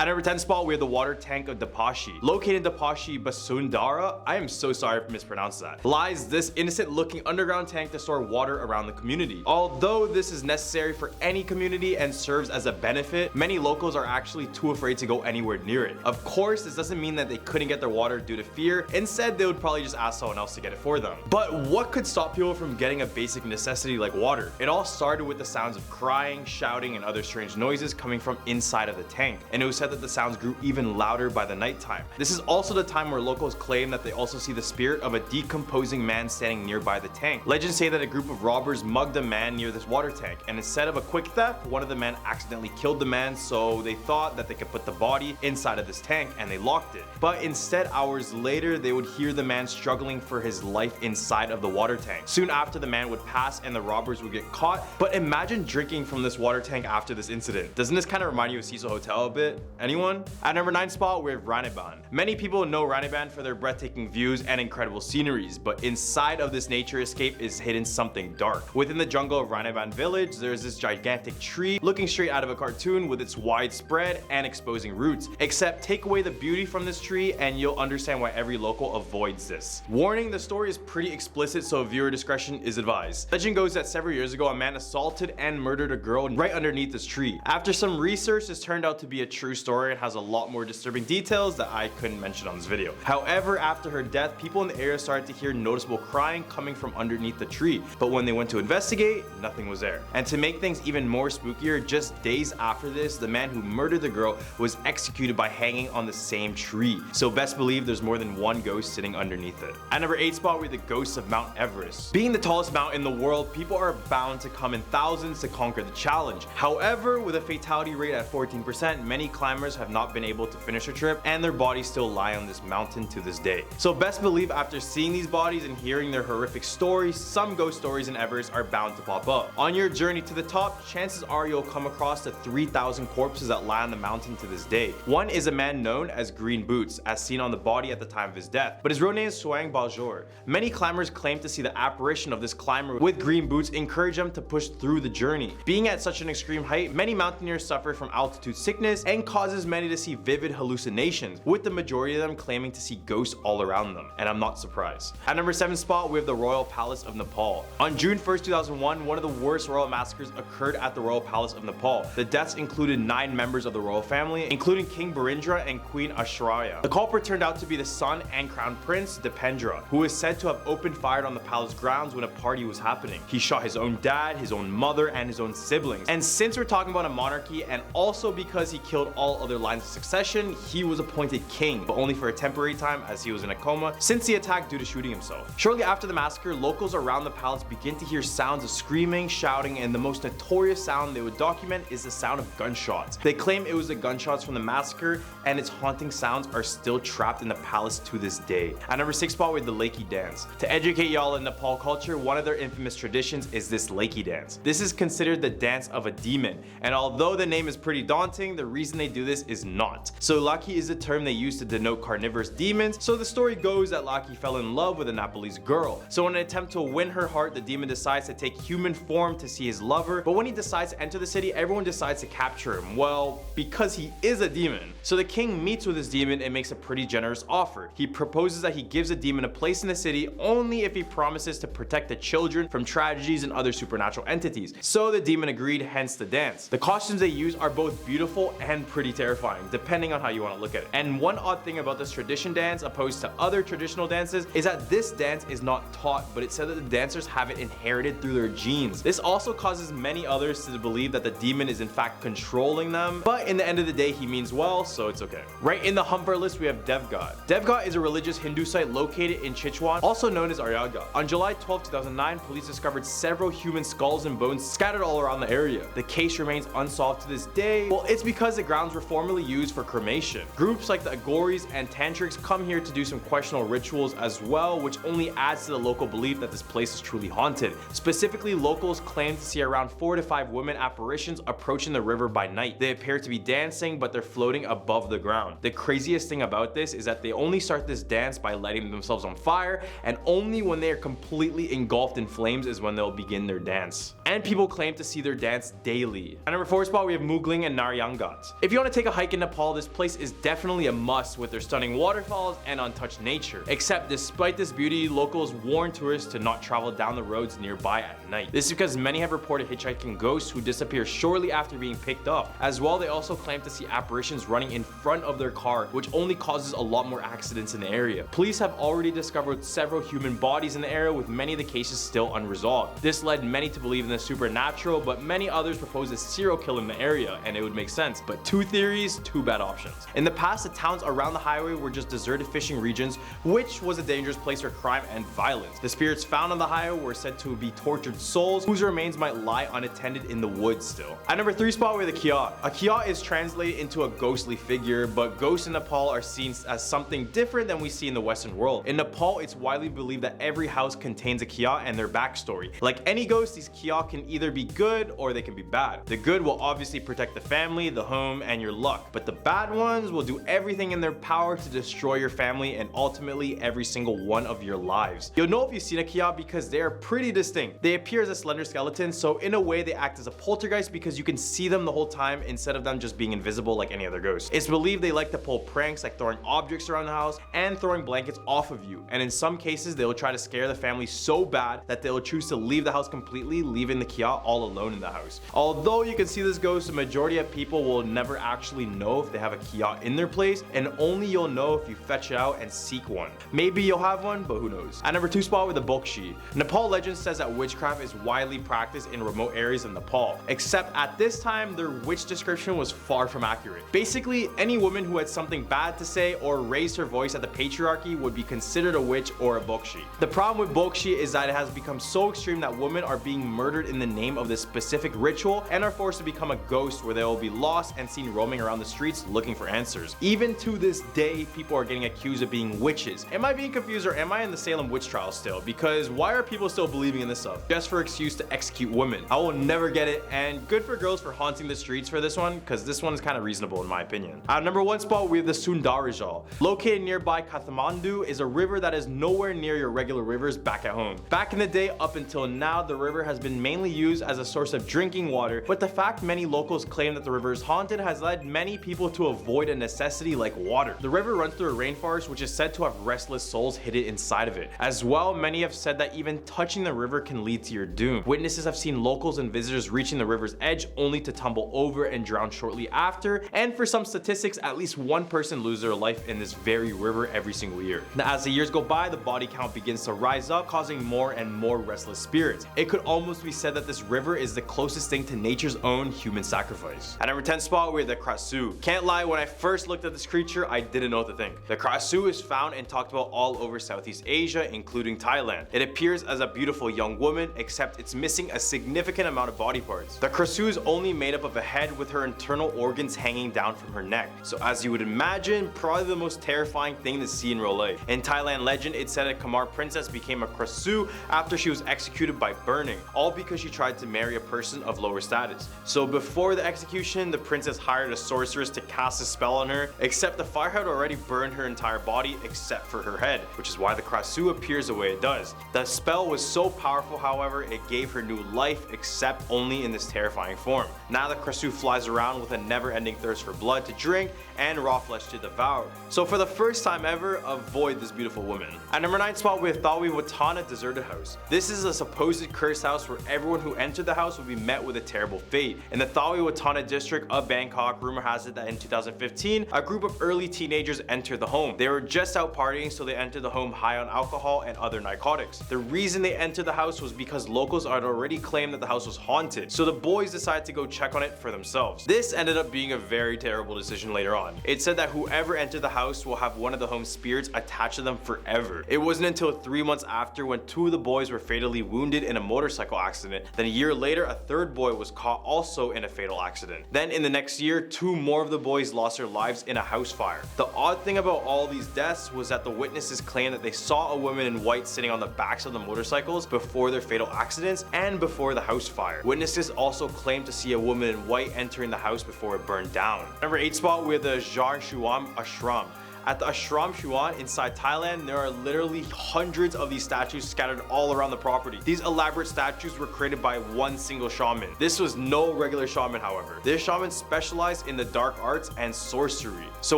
At number 10 spot, we have the water tank of Dapashi. Located in Dapashi, Basundara, I am so sorry if I mispronounced that, lies this innocent looking underground tank to store water around the community. Although this is necessary for any community and serves as a benefit, many locals are actually too afraid to go anywhere near it. Of course, this doesn't mean that they couldn't get their water due to fear. Instead, they would probably just ask someone else to get it for them. But what could stop people from getting a basic necessity like water? It all started with the sounds of crying, shouting, and other strange noises coming from inside of the tank, and it was said that the sounds grew even louder by the nighttime. This is also the time where locals claim that they also see the spirit of a decomposing man standing nearby the tank. Legends say that a group of robbers mugged a man near this water tank, and instead of a quick theft, one of the men accidentally killed the man, so they thought that they could put the body inside of this tank and they locked it. But instead, hours later, they would hear the man struggling for his life inside of the water tank. Soon after, the man would pass and the robbers would get caught. But imagine drinking from this water tank after this incident. Doesn't this kind of remind you of Cecil Hotel a bit? Anyone? At number 9 spot, we have Raniban. Many people know Raniban for their breathtaking views and incredible sceneries, but inside of this nature escape is hidden something dark. Within the jungle of Raniban village, there's this gigantic tree looking straight out of a cartoon with its wide spread and exposing roots. Except take away the beauty from this tree and you'll understand why every local avoids this. Warning, the story is pretty explicit, so viewer discretion is advised. Legend goes that several years ago, a man assaulted and murdered a girl right underneath this tree. After some research, this turned out to be a true story and has a lot more disturbing details that I couldn't mention on this video. However, after her death, people in the area started to hear noticeable crying coming from underneath the tree, but when they went to investigate, nothing was there. And to make things even more spookier, just days after this, the man who murdered the girl was executed by hanging on the same tree. So best believe there's more than one ghost sitting underneath it. At number 8 spot, we have the ghosts of Mount Everest. Being the tallest mountain in the world, people are bound to come in thousands to conquer the challenge. However, with a fatality rate at 14%, many climbers have not been able to finish their trip and their bodies still lie on this mountain to this day. So best believe after seeing these bodies and hearing their horrific stories, some ghost stories in Everest are bound to pop up. On your journey to the top, chances are you'll come across the 3,000 corpses that lie on the mountain to this day. One is a man known as Green Boots, as seen on the body at the time of his death, but his real name is Swang Baljor. Many climbers claim to see the apparition of this climber with green boots encourage them to push through the journey. Being at such an extreme height, many mountaineers suffer from altitude sickness and causes many to see vivid hallucinations, with the majority of them claiming to see ghosts all around them, and I'm not surprised. At number 7 spot, we have the Royal Palace of Nepal. On June 1st, 2001, one of the worst royal massacres occurred at the Royal Palace of Nepal. The deaths included 9 members of the royal family, including King Birendra and Queen Aishwarya. The culprit turned out to be the son and crown prince, Dipendra, who is said to have opened fire on the palace grounds when a party was happening. He shot his own dad, his own mother, and his own siblings. And since we're talking about a monarchy, and also because he killed all other lines of succession, he was appointed king, but only for a temporary time as he was in a coma since the attack due to shooting himself. Shortly after the massacre, locals around the palace begin to hear sounds of screaming, shouting, and the most notorious sound they would document is the sound of gunshots. They claim it was the gunshots from the massacre, and its haunting sounds are still trapped in the palace to this day. At number 6 spot, we have the Lakey dance. To educate y'all in Nepal culture, one of their infamous traditions is this Lakey dance. This is considered the dance of a demon, and although the name is pretty daunting, the reason they do this is not. So Laki is the term they use to denote carnivorous demons, so the story goes that Laki fell in love with a Nepalese girl. So in an attempt to win her heart, the demon decides to take human form to see his lover, but when he decides to enter the city, everyone decides to capture him, well, because he is a demon. So the king meets with his demon and makes a pretty generous offer. He proposes that he gives the demon a place in the city only if he promises to protect the children from tragedies and other supernatural entities. So the demon agreed, hence the dance. The costumes they use are both beautiful and pretty terrifying, depending on how you want to look at it. And one odd thing about this tradition dance, opposed to other traditional dances, is that this dance is not taught, but it's said that the dancers have it inherited through their genes. This also causes many others to believe that the demon is in fact controlling them, but in the end of the day, he means well, so it's okay. Right in the hump of our list, we have Devghat. Devghat is a religious Hindu site located in Chichwan, also known as Aryaga. On July 12, 2009, police discovered several human skulls and bones scattered all around the area. The case remains unsolved to this day. Well, it's because the grounds were formerly used for cremation. Groups like the Agoris and Tantrics come here to do some questionable rituals as well, which only adds to the local belief that this place is truly haunted. Specifically, locals claim to see around 4 to 5 women apparitions approaching the river by night. They appear to be dancing, but they're floating above the ground. The craziest thing about this is that they only start this dance by lighting themselves on fire, and only when they are completely engulfed in flames is when they'll begin their dance. And people claim to see their dance daily. At number 4 spot, we have Mugling and Naryangat. If you want to to take a hike in Nepal, this place is definitely a must with their stunning waterfalls and untouched nature. Except despite this beauty, locals warn tourists to not travel down the roads nearby at night. This is because many have reported hitchhiking ghosts who disappear shortly after being picked up. As well, they also claim to see apparitions running in front of their car, which only causes a lot more accidents in the area. Police have already discovered several human bodies in the area, with many of the cases still unresolved. This led many to believe in the supernatural, but many others propose a serial killer in the area, and it would make sense. But two theories, two bad options. In the past, the towns around the highway were just deserted fishing regions, which was a dangerous place for crime and violence. The spirits found on the highway were said to be tortured souls whose remains might lie unattended in the woods still. At number 3 spot, we have the Kia. A Kia is translated into a ghostly figure, but ghosts in Nepal are seen as something different than we see in the Western world. In Nepal, it's widely believed that every house contains a Kia and their backstory. Like any ghost, these Kia can either be good or they can be bad. The good will obviously protect the family, the home, and your luck, but the bad ones will do everything in their power to destroy your family and ultimately every single one of your lives. You'll know if you've seen a Kia because they are pretty distinct. They appear as a slender skeleton, so in a way they act as a poltergeist because you can see them the whole time instead of them just being invisible like any other ghost. It's believed they like to pull pranks like throwing objects around the house and throwing blankets off of you, and in some cases they will try to scare the family so bad that they will choose to leave the house completely, leaving the Kia all alone in the house. Although you can see this ghost, the majority of people will never actually know if they have a Kia in their place, and only you'll know if you fetch it out and seek one. Maybe you'll have one, but who knows. At number 2 spot with the Bokshi. Nepal legend says that witchcraft is widely practiced in remote areas in Nepal, except at this time their witch description was far from accurate. Basically, any woman who had something bad to say or raised her voice at the patriarchy would be considered a witch or a Bokshi. The problem with Bokshi is that it has become so extreme that women are being murdered in the name of this specific ritual and are forced to become a ghost, where they will be lost and seen roaming around the streets looking for answers. Even to this day, people are getting accused of being witches. Am I being confused, or am I in the Salem witch trial still? Because why are people still believing in this stuff? Just for excuse to execute women. I will never get it, and good for girls for haunting the streets for this one, because this one is kind of reasonable in my opinion. At number 1 spot, we have the Sundarijal. Located nearby Kathmandu is a river that is nowhere near your regular rivers back at home. Back in the day, up until now, the river has been mainly used as a source of drinking water, but the fact many locals claim that the river is haunted has led many people to avoid a necessity like water. The river runs through a rainforest, which is said to have restless souls hidden inside of it. As well, many have said that even touching the river can lead to your doom. Witnesses have seen locals and visitors reaching the river's edge only to tumble over and drown shortly after, and for some statistics, at least one person loses their life in this very river every single year. Now, as the years go by, the body count begins to rise up, causing more and more restless spirits. It could almost be said that this river is the closest thing to nature's own human sacrifice. At number 10 spot, we have the Krasu. Can't lie, when I first looked at this creature, I didn't know what to think. The Krasu is found and talked about all over Southeast Asia, including Thailand. It appears as a beautiful young woman, except it's missing a significant amount of body parts. The Krasu is only made up of a head with her internal organs hanging down from her neck. So as you would imagine, probably the most terrifying thing to see in real life. In Thailand legend, it said a Khmer princess became a Krasu after she was executed by burning, all because she tried to marry a person of lower status. So before the execution, the princess hired a sorceress to cast a spell on her, except the fire had already burned her entire body except for her head, which is why the Krasu appears the way it does. The spell was so powerful, however, it gave her new life, except only in this terrifying form. Now the Krasu flies around with a never-ending thirst for blood to drink and raw flesh to devour. So for the first time ever, avoid this beautiful woman. At number 9 spot, we have Thawi Watana Deserted House. This is a supposed cursed house where everyone who entered the house would be met with a terrible fate. In the Thawi Watana district of Bangkok, rumor has it that in 2015, a group of early teenagers entered the home. They were just out partying, so they entered the home high on alcohol and other narcotics. The reason they entered the house was because locals had already claimed that the house was haunted, so the boys decided to go check on it for themselves. This ended up being a very terrible decision later on. It said that whoever entered the house will have one of the home spirits attached to them forever. It wasn't until 3 months after, when 2 of the boys were fatally wounded in a motorcycle accident. Then a year later, a 3rd boy was caught also in a fatal accident. Then in the next year, 2 more of the boys lost their lives in a house fire. The odd thing about all these deaths was that the witnesses claimed that they saw a woman in white sitting on the backs of the motorcycles before their fatal accidents and before the house fire. Witnesses also claimed to see a woman in white entering the house before it burned down. Number 8 spot, we have the Jar Shuam Ashram. At the Ashram Chuan inside Thailand, there are literally hundreds of these statues scattered all around the property. These elaborate statues were created by one single shaman. This was no regular shaman, however. This shaman specialized in the dark arts and sorcery. So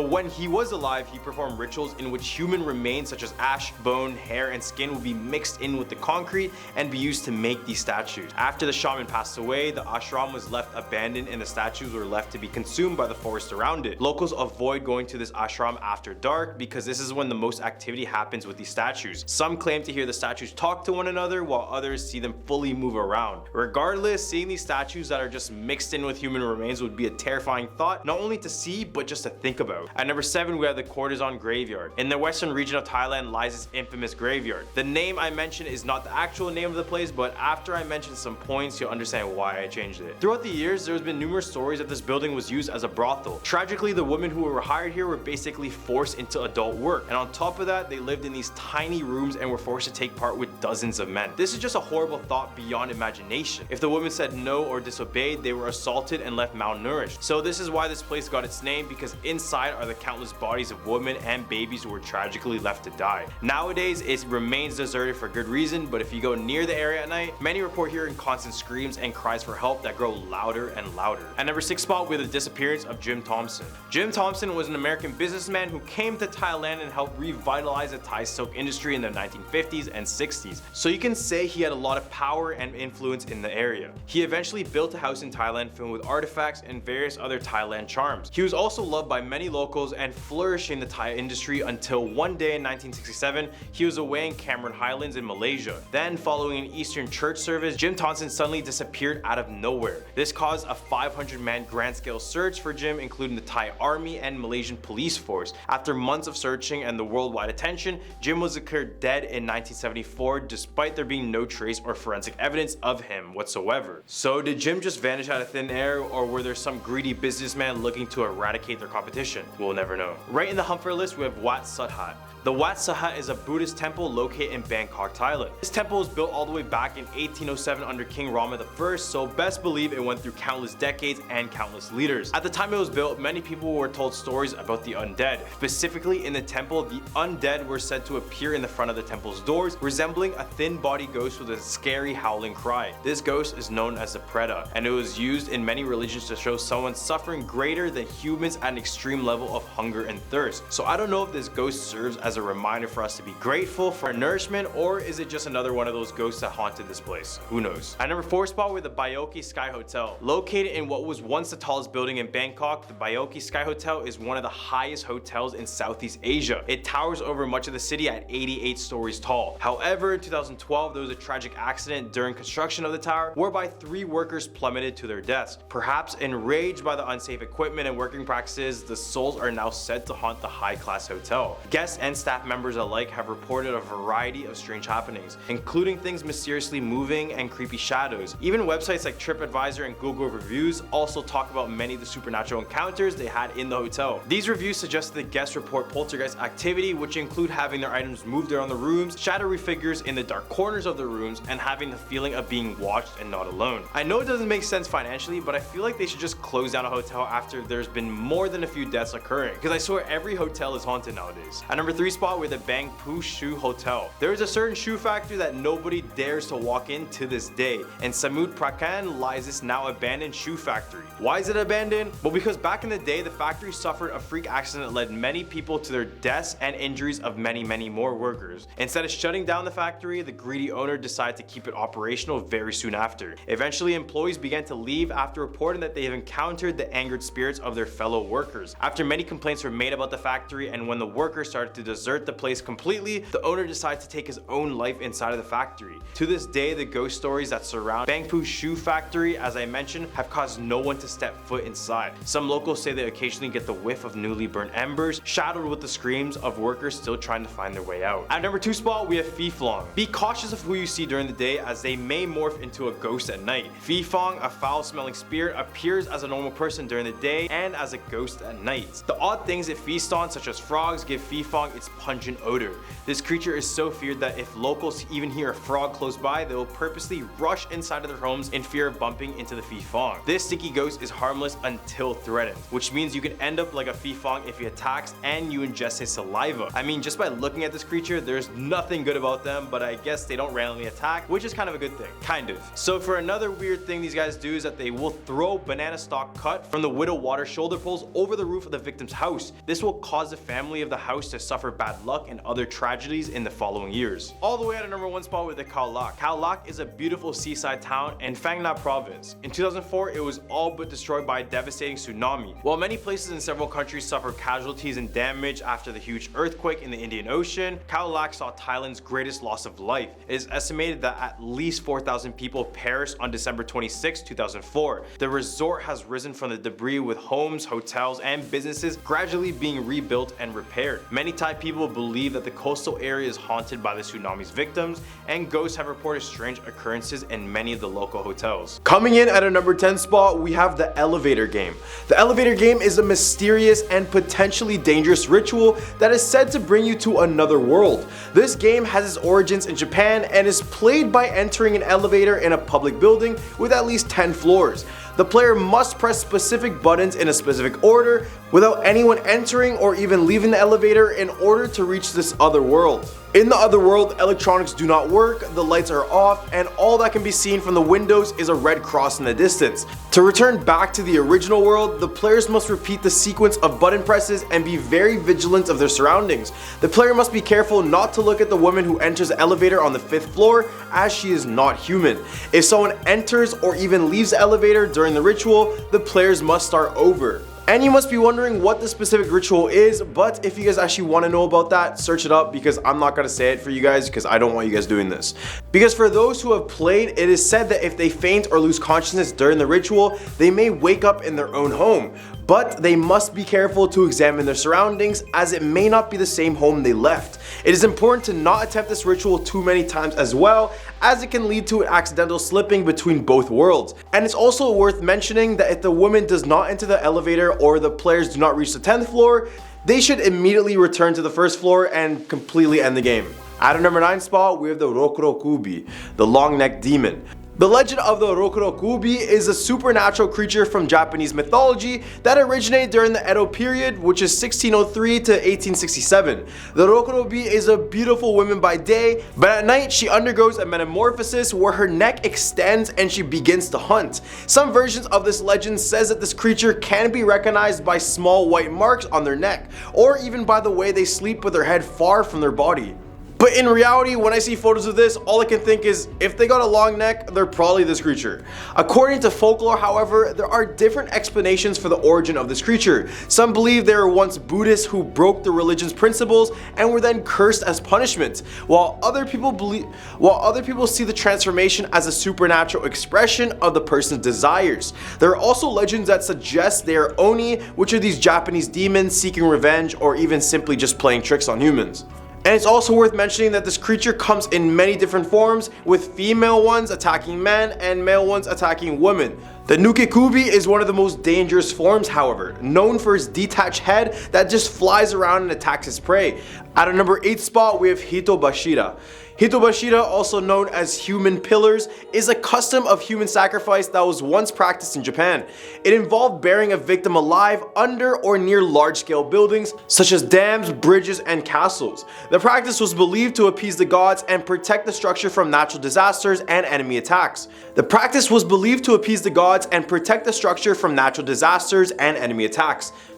when he was alive, he performed rituals in which human remains such as ash, bone, hair, and skin would be mixed in with the concrete and be used to make these statues. After the shaman passed away, the ashram was left abandoned and the statues were left to be consumed by the forest around it. Locals avoid going to this ashram after dark because this is when the most activity happens with these statues. Some claim to hear the statues talk to one another while others see them fully move around. Regardless, seeing these statues that are just mixed in with human remains would be a terrifying thought, not only to see but just to think about. At number 7, we have the Courtesan Graveyard. In the western region of Thailand lies this infamous graveyard. The name I mentioned is not the actual name of the place, but after I mention some points, you'll understand why I changed it. Throughout the years, there's been numerous stories that this building was used as a brothel. Tragically, the women who were hired here were basically forced into adult work, and on top of that, they lived in these tiny rooms and were forced to take part with dozens of men. This is just a horrible thought beyond imagination. If the women said no or disobeyed, they were assaulted and left malnourished. So this is why this place got its name, because inside are the countless bodies of women and babies who were tragically left to die. Nowadays, it remains deserted for good reason, but if you go near the area at night, many report hearing constant screams and cries for help that grow louder and louder. At number 6 spot, we have the disappearance of Jim Thompson. Jim Thompson was an American businessman who came to Thailand and helped revitalize the Thai silk industry in the 1950s and 60s. So you can say he had a lot of power and influence in the area. He eventually built a house in Thailand filled with artifacts and various other Thailand charms. He was also loved by many locals and flourishing the Thai industry until one day in 1967, he was away in Cameron Highlands in Malaysia. Then, following an Eastern church service, Jim Thompson suddenly disappeared out of nowhere. This caused a 500-man grand-scale search for Jim, including the Thai army and Malaysian police force. After months of searching and the worldwide attention, Jim was declared dead in 1974 despite there being no trace or forensic evidence of him whatsoever. So did Jim just vanish out of thin air, or were there some greedy businessman looking to eradicate their competition? We'll never know. Right in the hump for our list, we have Wat Sathhat. The Wat Sathhat is a Buddhist temple located in Bangkok, Thailand. This temple was built all the way back in 1807 under King Rama I, so best believe it went through countless decades and countless leaders. At the time it was built, many people were told stories about the undead. Specifically in the temple, the undead were said to appear in the front of the temple's doors, resembling a thin-bodied ghost with a scary howling cry. This ghost is known as the Preta, and it was used in many religions to show someone suffering greater than humans at an extreme level of hunger and thirst. So I don't know if this ghost serves as a reminder for us to be grateful for our nourishment, or is it just another one of those ghosts that haunted this place? Who knows? At number 4 spot, we have the Bayoki Sky Hotel. Located in what was once the tallest building in Bangkok, the Bayoki Sky Hotel is one of the highest hotels in Southeast Asia. It towers over much of the city at 88 stories tall. However, in 2012, there was a tragic accident during construction of the tower whereby 3 workers plummeted to their deaths. Perhaps enraged by the unsafe equipment and working practices, the souls are now said to haunt the high-class hotel. Guests and staff members alike have reported a variety of strange happenings, including things mysteriously moving and creepy shadows. Even websites like TripAdvisor and Google Reviews also talk about many of the supernatural encounters they had in the hotel. These reviews suggest that guests report poltergeist activity, which include having their items moved around the rooms, shadowy figures in the dark corners of the rooms, and having the feeling of being watched and not alone. I know it doesn't make sense financially, but I feel like they should just close down a hotel after there's been more than a few deaths occurring, because I swear every hotel is haunted nowadays. At number 3 spot, with the Bang Phu Shoe Hotel. There is a certain shoe factory that nobody dares to walk in to this day. In Samut Prakan lies this now abandoned shoe factory. Why is it abandoned? Well, because back in the day, the factory suffered a freak accident that led many people to their deaths and injuries of many more workers. Instead of shutting down the factory, the greedy owner decided to keep it operational very soon after. Eventually, employees began to leave after reporting that they have encountered the angered spirits of their fellow workers. After many complaints were made about the factory, and when the workers started to desert the place completely, the owner decided to take his own life inside of the factory. To this day, the ghost stories that surround Bang Phu Shoe Factory, as I mentioned, have caused no one to step foot inside. Some locals say they occasionally get the whiff of newly burnt embers, shadowed with the screams of workers still trying to find their way out. At number 2 spot, we have Phi Phong. Be cautious of who you see during the day, as they may morph into a ghost at night. Phi Phong, a foul-smelling spirit, appears as a normal person during the day and as a ghost at night. The odd things it feasts on, such as frogs, give Phi Phong its pungent odor. This creature is so feared that if locals even hear a frog close by, they will purposely rush inside of their homes in fear of bumping into the Phi Phong. This stinky ghost is harmless until threatened, which means you can end up like a Phi Phong if he attacks and you ingest his saliva. I mean, just by looking at this creature, there's nothing good about them, but I guess they don't randomly attack, which is kind of a good thing. Kind of. So for another weird thing these guys do is that they will throw banana stalk cut from the widow water shoulder poles over the roof of the victim's house. This will cause the family of the house to suffer bad luck and other tragedies in the following years. All the way at a number 1 spot with the Khao Lak. Khao Lak is a beautiful seaside town in Phang Nga province. In 2004, it was all but destroyed by a devastating tsunami. While many places in several countries suffered casualties and damage after the huge earthquake in the Indian Ocean, Khao Lak saw Thailand's greatest loss of life. It is estimated that at least 4,000 people perished on December 26, 2004. The resort has risen from the debris with homes, hotels, and businesses gradually being rebuilt and repaired. Many Thai people believe that the coastal area is haunted by the tsunami's victims, and ghosts have reported strange occurrences in many of the local hotels. Coming in at a number 10 spot, we have the elevator game. The elevator game is a mysterious and potentially dangerous ritual that is said to bring you to another world. This game has its origins in Japan and is played by entering an elevator in a public building with at least 10 floors. The player must press specific buttons in a specific order without anyone entering or even leaving the elevator in order to reach this other world. In the other world, electronics do not work, the lights are off, and all that can be seen from the windows is a red cross in the distance. To return back to the original world, the players must repeat the sequence of button presses and be very vigilant of their surroundings. The player must be careful not to look at the woman who enters the elevator on the 5th floor, as she is not human. If someone enters or even leaves the elevator during the ritual, the players must start over. And you must be wondering what the specific ritual is, but if you guys actually want to know about that, search it up, because I'm not going to say it for you guys because I don't want you guys doing this. Because for those who have played, it is said that if they faint or lose consciousness during the ritual, they may wake up in their own home. But they must be careful to examine their surroundings, as it may not be the same home they left. It is important to not attempt this ritual too many times as well, as it can lead to an accidental slipping between both worlds. And it's also worth mentioning that if the woman does not enter the elevator or the players do not reach the 10th floor, they should immediately return to the 1st floor and completely end the game. At a number 9 spot, we have the Rokurokubi, the long-necked demon. The legend of the Rokurokubi is a supernatural creature from Japanese mythology that originated during the Edo period, which is 1603 to 1867. The Rokurokubi is a beautiful woman by day, but at night she undergoes a metamorphosis where her neck extends and she begins to hunt. Some versions of this legend says that this creature can be recognized by small white marks on their neck, or even by the way they sleep with their head far from their body. But in reality, when I see photos of this, all I can think is, if they got a long neck, they're probably this creature. According to folklore, however, there are different explanations for the origin of this creature. Some believe they were once Buddhists who broke the religion's principles and were then cursed as punishment, while other people see the transformation as a supernatural expression of the person's desires. There are also legends that suggest they are Oni, which are these Japanese demons seeking revenge or even simply just playing tricks on humans. And it's also worth mentioning that this creature comes in many different forms, with female ones attacking men and male ones attacking women. The Nukekubi is one of the most dangerous forms, however, known for its detached head that just flies around and attacks its prey. At a number 8 spot, we have Hitobashira. Hitobashira, also known as human pillars, is a custom of human sacrifice that was once practiced in Japan. It involved burying a victim alive under or near large-scale buildings such as dams, bridges, and castles. The practice was believed to appease the gods and protect the structure from natural disasters and enemy attacks. The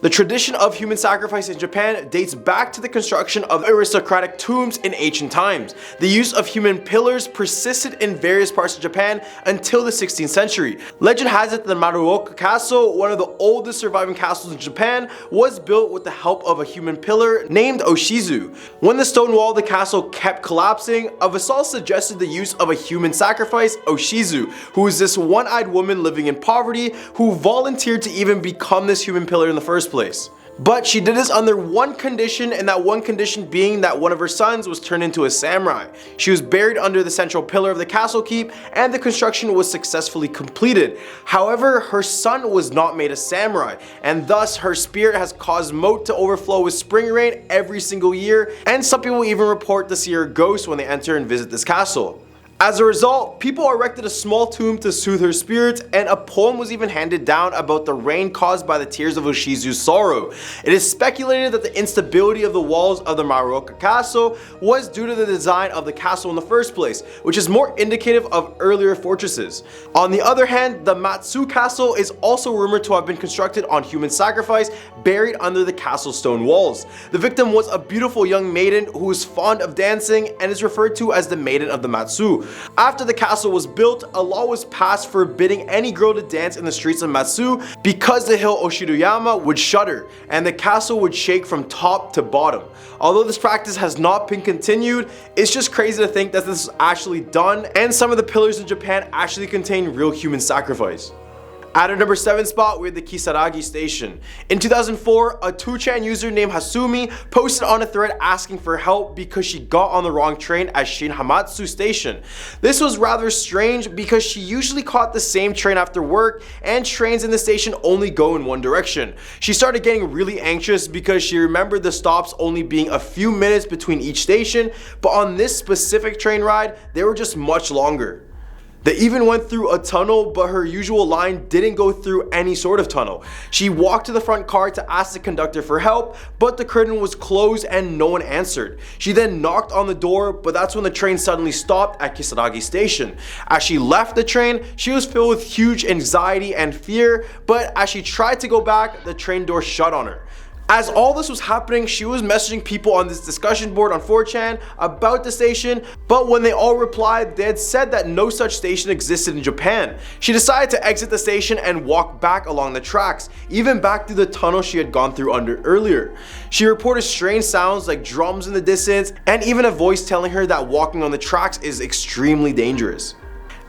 tradition of human sacrifice in Japan dates back to the construction of aristocratic tombs in ancient times. The use of human pillars persisted in various parts of Japan until the 16th century. Legend has it that the Maruoka Castle, one of the oldest surviving castles in Japan, was built with the help of a human pillar named Oshizu. When the stone wall of the castle kept collapsing, a vassal suggested the use of a human sacrifice, Oshizu, who is this one-eyed woman living in poverty who volunteered to even become this human pillar in the first place. But she did this under one condition, and that one condition being that one of her sons was turned into a samurai. She was buried under the central pillar of the castle keep, and the construction was successfully completed. However, her son was not made a samurai, and thus her spirit has caused moat to overflow with spring rain every single year, and some people even report to see her ghost when they enter and visit this castle. As a result, people erected a small tomb to soothe her spirit, and a poem was even handed down about the rain caused by the tears of Ushizu's sorrow. It is speculated that the instability of the walls of the Maruoka castle was due to the design of the castle in the first place, which is more indicative of earlier fortresses. On the other hand, the Matsu castle is also rumored to have been constructed on human sacrifice, buried under the castle stone walls. The victim was a beautiful young maiden who was fond of dancing and is referred to as the Maiden of the Matsu. After the castle was built, a law was passed forbidding any girl to dance in the streets of Matsu because the hill Oshiruyama would shudder and the castle would shake from top to bottom. Although this practice has not been continued, it's just crazy to think that this was actually done, and some of the pillars in Japan actually contain real human sacrifice. At our number 7 spot, we have the Kisaragi Station. In 2004, a 2chan user named Hasumi posted on a thread asking for help because she got on the wrong train at Shin Hamatsu Station. This was rather strange because she usually caught the same train after work, and trains in the station only go in one direction. She started getting really anxious because she remembered the stops only being a few minutes between each station, but on this specific train ride, they were just much longer. They even went through a tunnel, but her usual line didn't go through any sort of tunnel. She walked to the front car to ask the conductor for help, but the curtain was closed and no one answered. She then knocked on the door, but that's when the train suddenly stopped at Kisaragi Station. As she left the train, she was filled with huge anxiety and fear, but as she tried to go back, the train door shut on her. As all this was happening, she was messaging people on this discussion board on 4chan about the station, but when they all replied, they had said that no such station existed in Japan. She decided to exit the station and walk back along the tracks, even back through the tunnel she had gone through under earlier. She reported strange sounds like drums in the distance, and even a voice telling her that walking on the tracks is extremely dangerous.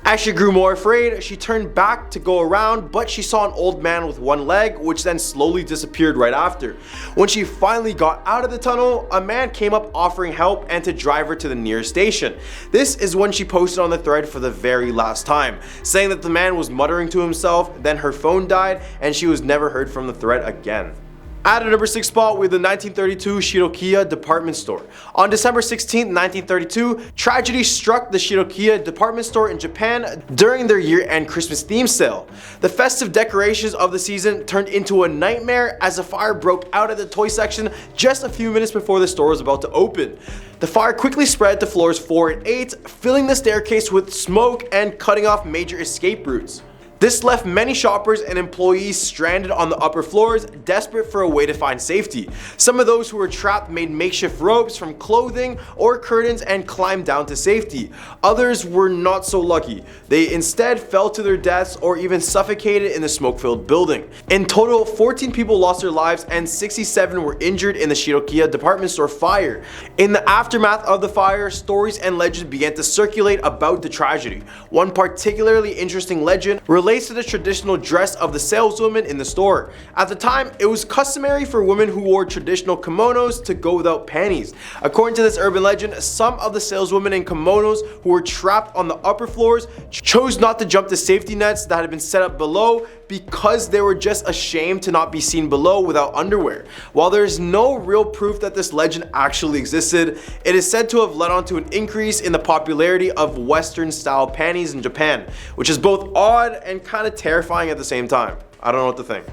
As she grew more afraid, she turned back to go around, but she saw an old man with one leg, which then slowly disappeared right after. When she finally got out of the tunnel, a man came up offering help and to drive her to the nearest station. This is when she posted on the thread for the very last time, saying that the man was muttering to himself, then her phone died, and she was never heard from the thread again. At our number 6 spot, we have the 1932 Shirokiya department store. On December 16, 1932, tragedy struck the Shirokiya department store in Japan during their year-end Christmas theme sale. The festive decorations of the season turned into a nightmare as a fire broke out at the toy section just a few minutes before the store was about to open. The fire quickly spread to floors 4 and 8, filling the staircase with smoke and cutting off major escape routes. This left many shoppers and employees stranded on the upper floors, desperate for a way to find safety. Some of those who were trapped made makeshift ropes from clothing or curtains and climbed down to safety. Others were not so lucky. They instead fell to their deaths or even suffocated in the smoke-filled building. In total, 14 people lost their lives and 67 were injured in the Shirokiya department store fire. In the aftermath of the fire, stories and legends began to circulate about the tragedy. One particularly interesting legend relates to the traditional dress of the saleswomen in the store. At the time, it was customary for women who wore traditional kimonos to go without panties. According to this urban legend, some of the saleswomen in kimonos who were trapped on the upper floors chose not to jump the safety nets that had been set up below because they were just ashamed to not be seen below without underwear. While there is no real proof that this legend actually existed, it is said to have led on to an increase in the popularity of Western style panties in Japan, which is both odd and kind of terrifying at the same time. I don't know what to think.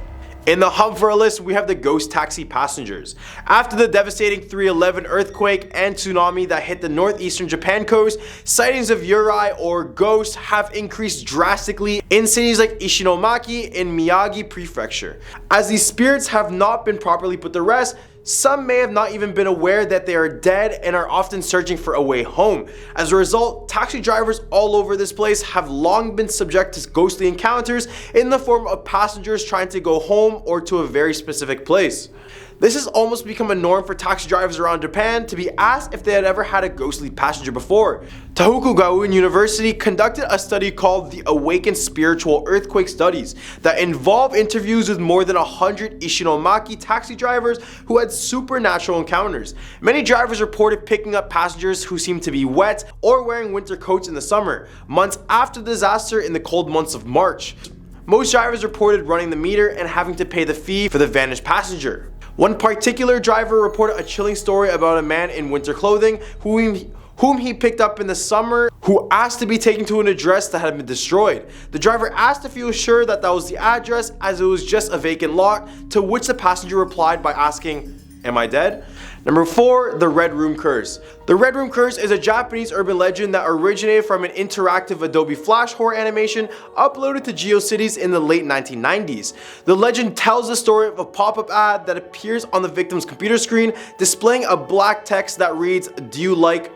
In the hub for our list, we have the ghost taxi passengers. After the devastating 3/11 earthquake and tsunami that hit the northeastern Japan coast, sightings of yurei or ghosts have increased drastically in cities like Ishinomaki in Miyagi Prefecture. As these spirits have not been properly put to rest, some may have not even been aware that they are dead and are often searching for a way home. As a result, taxi drivers all over this place have long been subject to ghostly encounters in the form of passengers trying to go home or to a very specific place. This has almost become a norm for taxi drivers around Japan to be asked if they had ever had a ghostly passenger before. Tohoku Gaon University conducted a study called the Awakened Spiritual Earthquake Studies that involved interviews with more than 100 Ishinomaki taxi drivers who had supernatural encounters. Many drivers reported picking up passengers who seemed to be wet or wearing winter coats in the summer, months after the disaster in the cold months of March. Most drivers reported running the meter and having to pay the fee for the vanished passenger. One particular driver reported a chilling story about a man in winter clothing whom whom he picked up in the summer, who asked to be taken to an address that had been destroyed. The driver asked if he was sure that that was the address, as it was just a vacant lot, to which the passenger replied by asking, "Am I dead?" Number 4, the Red Room Curse. The Red Room Curse is a Japanese urban legend that originated from an interactive Adobe Flash horror animation uploaded to GeoCities in the late 1990s. The legend tells the story of a pop-up ad that appears on the victim's computer screen, displaying a black text that reads, "Do you like?"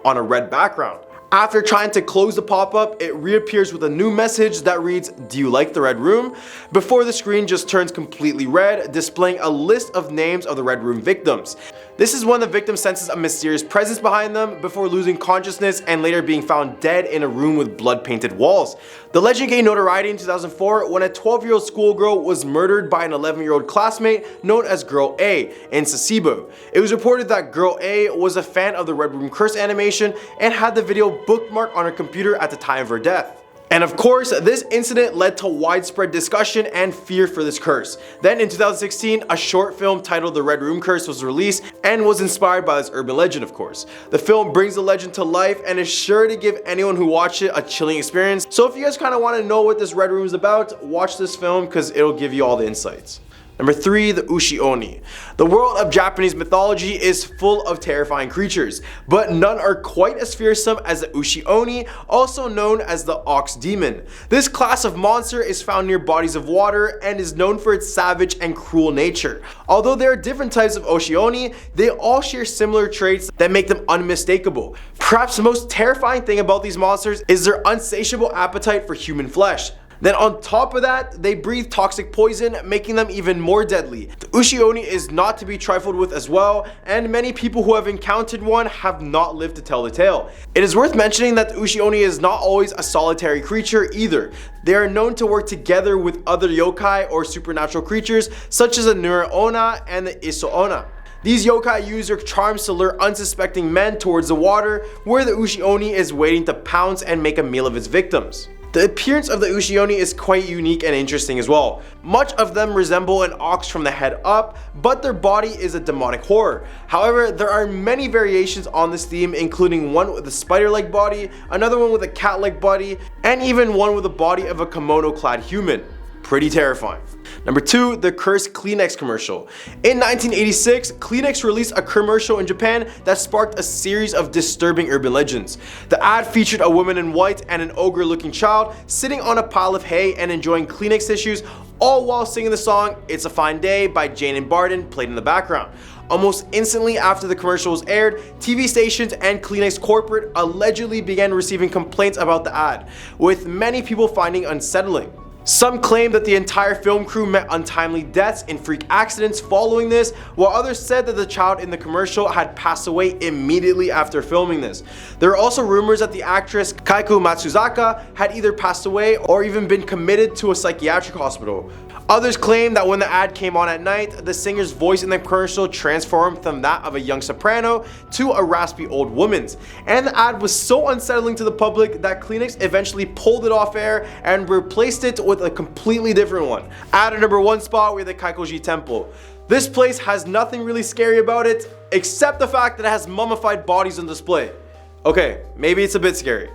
on a red background. After trying to close the pop-up, it reappears with a new message that reads, "Do you like the Red Room?" before the screen just turns completely red, displaying a list of names of the Red Room victims. This is when the victim senses a mysterious presence behind them before losing consciousness and later being found dead in a room with blood-painted walls. The legend gained notoriety in 2004 when a 12-year-old schoolgirl was murdered by an 11-year-old classmate known as Girl A in Sasebo. It was reported that Girl A was a fan of the Red Room Curse animation and had the video bookmarked on her computer at the time of her death. And of course, this incident led to widespread discussion and fear for this curse. Then in 2016, a short film titled The Red Room Curse was released and was inspired by this urban legend, of course. The film brings the legend to life and is sure to give anyone who watches it a chilling experience. So if you guys kind of want to know what this Red Room is about, watch this film because it'll give you all the insights. Number 3, the Ushi-Oni. The world of Japanese mythology is full of terrifying creatures, but none are quite as fearsome as the Ushi-Oni, also known as the Ox Demon. This class of monster is found near bodies of water and is known for its savage and cruel nature. Although there are different types of Ushi-Oni, they all share similar traits that make them unmistakable. Perhaps the most terrifying thing about these monsters is their insatiable appetite for human flesh. Then on top of that, they breathe toxic poison, making them even more deadly. The Ushi-Oni is not to be trifled with as well, and many people who have encountered one have not lived to tell the tale. It is worth mentioning that the Ushi-Oni is not always a solitary creature either. They are known to work together with other yokai or supernatural creatures such as the Nura-Onna and the Iso-Onna. These yokai use their charms to lure unsuspecting men towards the water, where the Ushi-Oni is waiting to pounce and make a meal of its victims. The appearance of the Ushi-Oni is quite unique and interesting as well. Much of them resemble an ox from the head up, but their body is a demonic horror. However, there are many variations on this theme, including one with a spider-like body, another one with a cat-like body, and even one with the body of a kimono-clad human. Pretty terrifying. Number 2, the cursed Kleenex commercial. In 1986, Kleenex released a commercial in Japan that sparked a series of disturbing urban legends. The ad featured a woman in white and an ogre-looking child sitting on a pile of hay and enjoying Kleenex tissues, all while singing the song "It's a Fine Day" by Jane and Barden played in the background. Almost instantly after the commercial was aired, TV stations and Kleenex corporate allegedly began receiving complaints about the ad, with many people finding unsettling. Some claim that the entire film crew met untimely deaths in freak accidents following this, while others said that the child in the commercial had passed away immediately after filming this. There are also rumors that the actress Kaiko Matsuzaka had either passed away or even been committed to a psychiatric hospital. Others claim that when the ad came on at night, the singer's voice in the commercial transformed from that of a young soprano to a raspy old woman's. And the ad was so unsettling to the public that Kleenex eventually pulled it off air and replaced it with a completely different one. At our number 1 spot, we have the Kaikoji Temple. This place has nothing really scary about it, except the fact that it has mummified bodies on display. Okay, maybe it's a bit scary.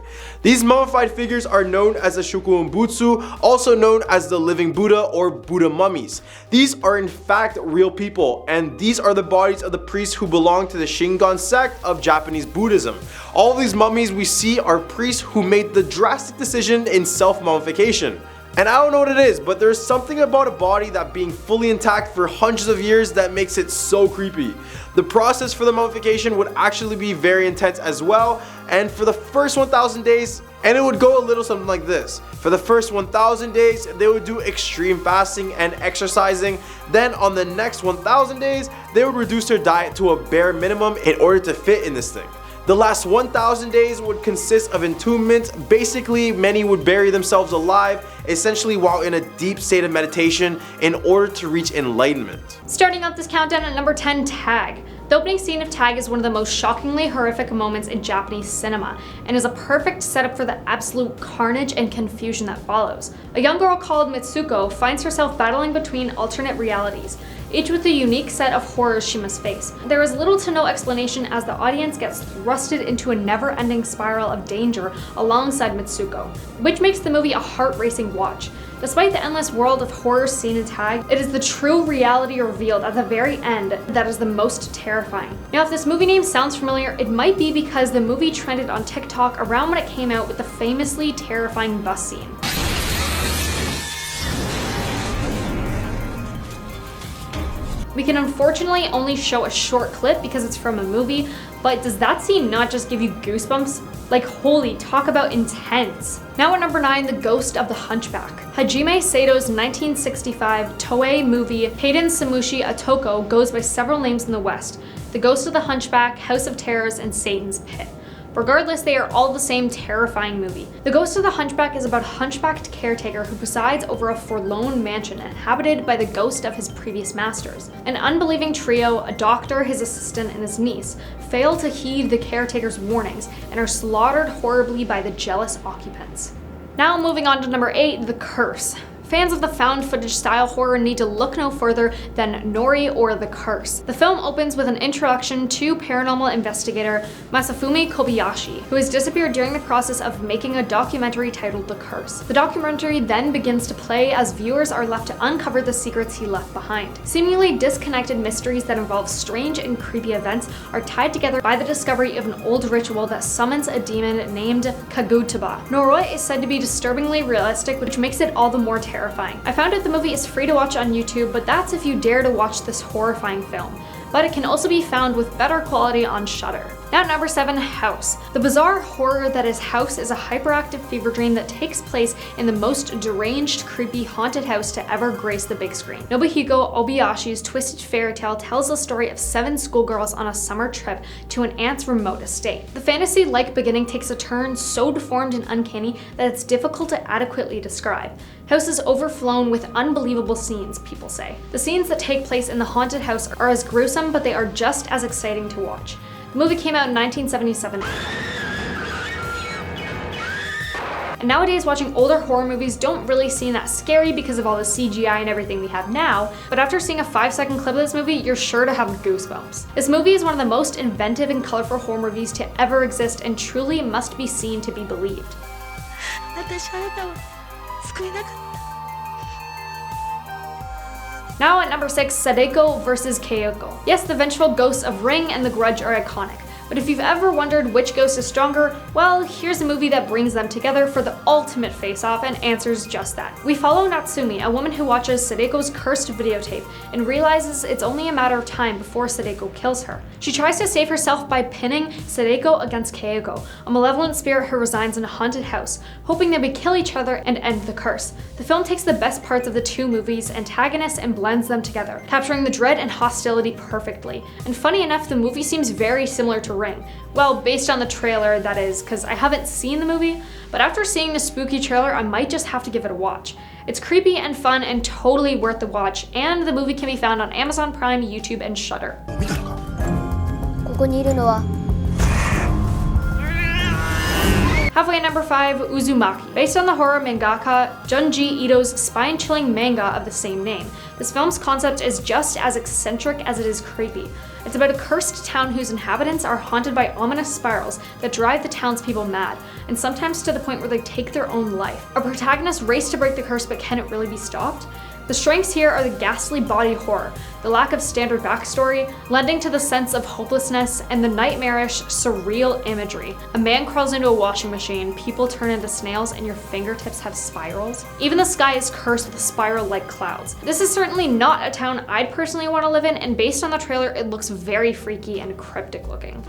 These mummified figures are known as the Shokuonbutsu, also known as the living Buddha or Buddha mummies. These are in fact real people, and these are the bodies of the priests who belong to the Shingon sect of Japanese Buddhism. All of these mummies we see are priests who made the drastic decision in self-mummification. And I don't know what it is, but there's something about a body that being fully intact for hundreds of years that makes it so creepy. The process for the mummification would actually be very intense as well, and for the first 1,000 days, and it would go a little something like this. For the first 1,000 days, they would do extreme fasting and exercising. Then on the next 1,000 days, they would reduce their diet to a bare minimum in order to fit in this thing. The last 1,000 days would consist of entombment. Basically, many would bury themselves alive, essentially while in a deep state of meditation in order to reach enlightenment. Starting off this countdown at number 10, Tag. The opening scene of Tag is one of the most shockingly horrific moments in Japanese cinema, and is a perfect setup for the absolute carnage and confusion that follows. A young girl called Mitsuko finds herself battling between alternate realities. each with a unique set of horrors she must face. There is little to no explanation as the audience gets thrusted into a never-ending spiral of danger alongside Mitsuko, which makes the movie a heart-racing watch. Despite the endless world of horror seen in Tag, it is the true reality revealed at the very end that is the most terrifying. Now, if this movie name sounds familiar, it might be because the movie trended on TikTok around when it came out with the famously terrifying bus scene. We can unfortunately only show a short clip because it's from a movie, but does that scene not just give you goosebumps? Like, holy, talk about intense. Now at number 9, The Ghost of the Hunchback. Hajime Sato's 1965 Toei movie Hayden Samushi Atoko goes by several names in the West: The Ghost of the Hunchback, House of Terrors, and Satan's Pit. Regardless, they are all the same terrifying movie. The Ghost of the Hunchback is about a hunchbacked caretaker who presides over a forlorn mansion inhabited by the ghost of his previous masters. An unbelieving trio, a doctor, his assistant, and his niece, fail to heed the caretaker's warnings and are slaughtered horribly by the jealous occupants. Now moving on to number 8, The Curse. Fans of the found footage style horror need to look no further than Nori or The Curse. The film opens with an introduction to paranormal investigator Masafumi Kobayashi, who has disappeared during the process of making a documentary titled The Curse. The documentary then begins to play as viewers are left to uncover the secrets he left behind. Seemingly disconnected mysteries that involve strange and creepy events are tied together by the discovery of an old ritual that summons a demon named Kagutaba. Noroi is said to be disturbingly realistic, which makes it all the more terrifying. I found out the movie is free to watch on YouTube, but that's if you dare to watch this horrifying film. But it can also be found with better quality on Shudder. Now at number 7, House. The bizarre horror that is House is a hyperactive fever dream that takes place in the most deranged, creepy, haunted house to ever grace the big screen. Nobuhiko Obayashi's twisted fairy tale tells the story of 7 schoolgirls on a summer trip to an aunt's remote estate. The fantasy-like beginning takes a turn so deformed and uncanny that it's difficult to adequately describe. House is overflown with unbelievable scenes, people say. The scenes that take place in the haunted house are as gruesome, but they are just as exciting to watch. The movie came out in 1977. And nowadays, watching older horror movies don't really seem that scary because of all the CGI and everything we have now, but after seeing a 5-second clip of this movie, you're sure to have goosebumps. This movie is one of the most inventive and colorful horror movies to ever exist and truly must be seen to be believed. Now at number 6, Sadeko vs. Keiko. Yes, the vengeful ghosts of Ring and The Grudge are iconic, but if you've ever wondered which ghost is stronger, well, here's a movie that brings them together for the ultimate face-off and answers just that. We follow Natsumi, a woman who watches Sadeko's cursed videotape and realizes it's only a matter of time before Sadeko kills her. She tries to save herself by pinning Sadeko against Keiko, a malevolent spirit who resides in a haunted house, hoping they would kill each other and end the curse. The film takes the best parts of the two movies' antagonists and blends them together, capturing the dread and hostility perfectly. And funny enough, the movie seems very similar to Ring. Well, based on the trailer, that is, because I haven't seen the movie, but after seeing the spooky trailer, I might just have to give it a watch. It's creepy and fun and totally worth the watch, and the movie can be found on Amazon Prime, YouTube, and Shudder. Halfway at number 5, Uzumaki. Based on the horror mangaka Junji Ito's spine-chilling manga of the same name, this film's concept is just as eccentric as it is creepy. It's about a cursed town whose inhabitants are haunted by ominous spirals that drive the townspeople mad, and sometimes to the point where they take their own life. Our protagonists race to break the curse, but can it really be stopped? The strengths here are the ghastly body horror, the lack of standard backstory, lending to the sense of hopelessness, and the nightmarish, surreal imagery. A man crawls into a washing machine, people turn into snails, and your fingertips have spirals. Even the sky is cursed with spiral-like clouds. This is certainly not a town I'd personally want to live in, and based on the trailer, it looks very freaky and cryptic looking.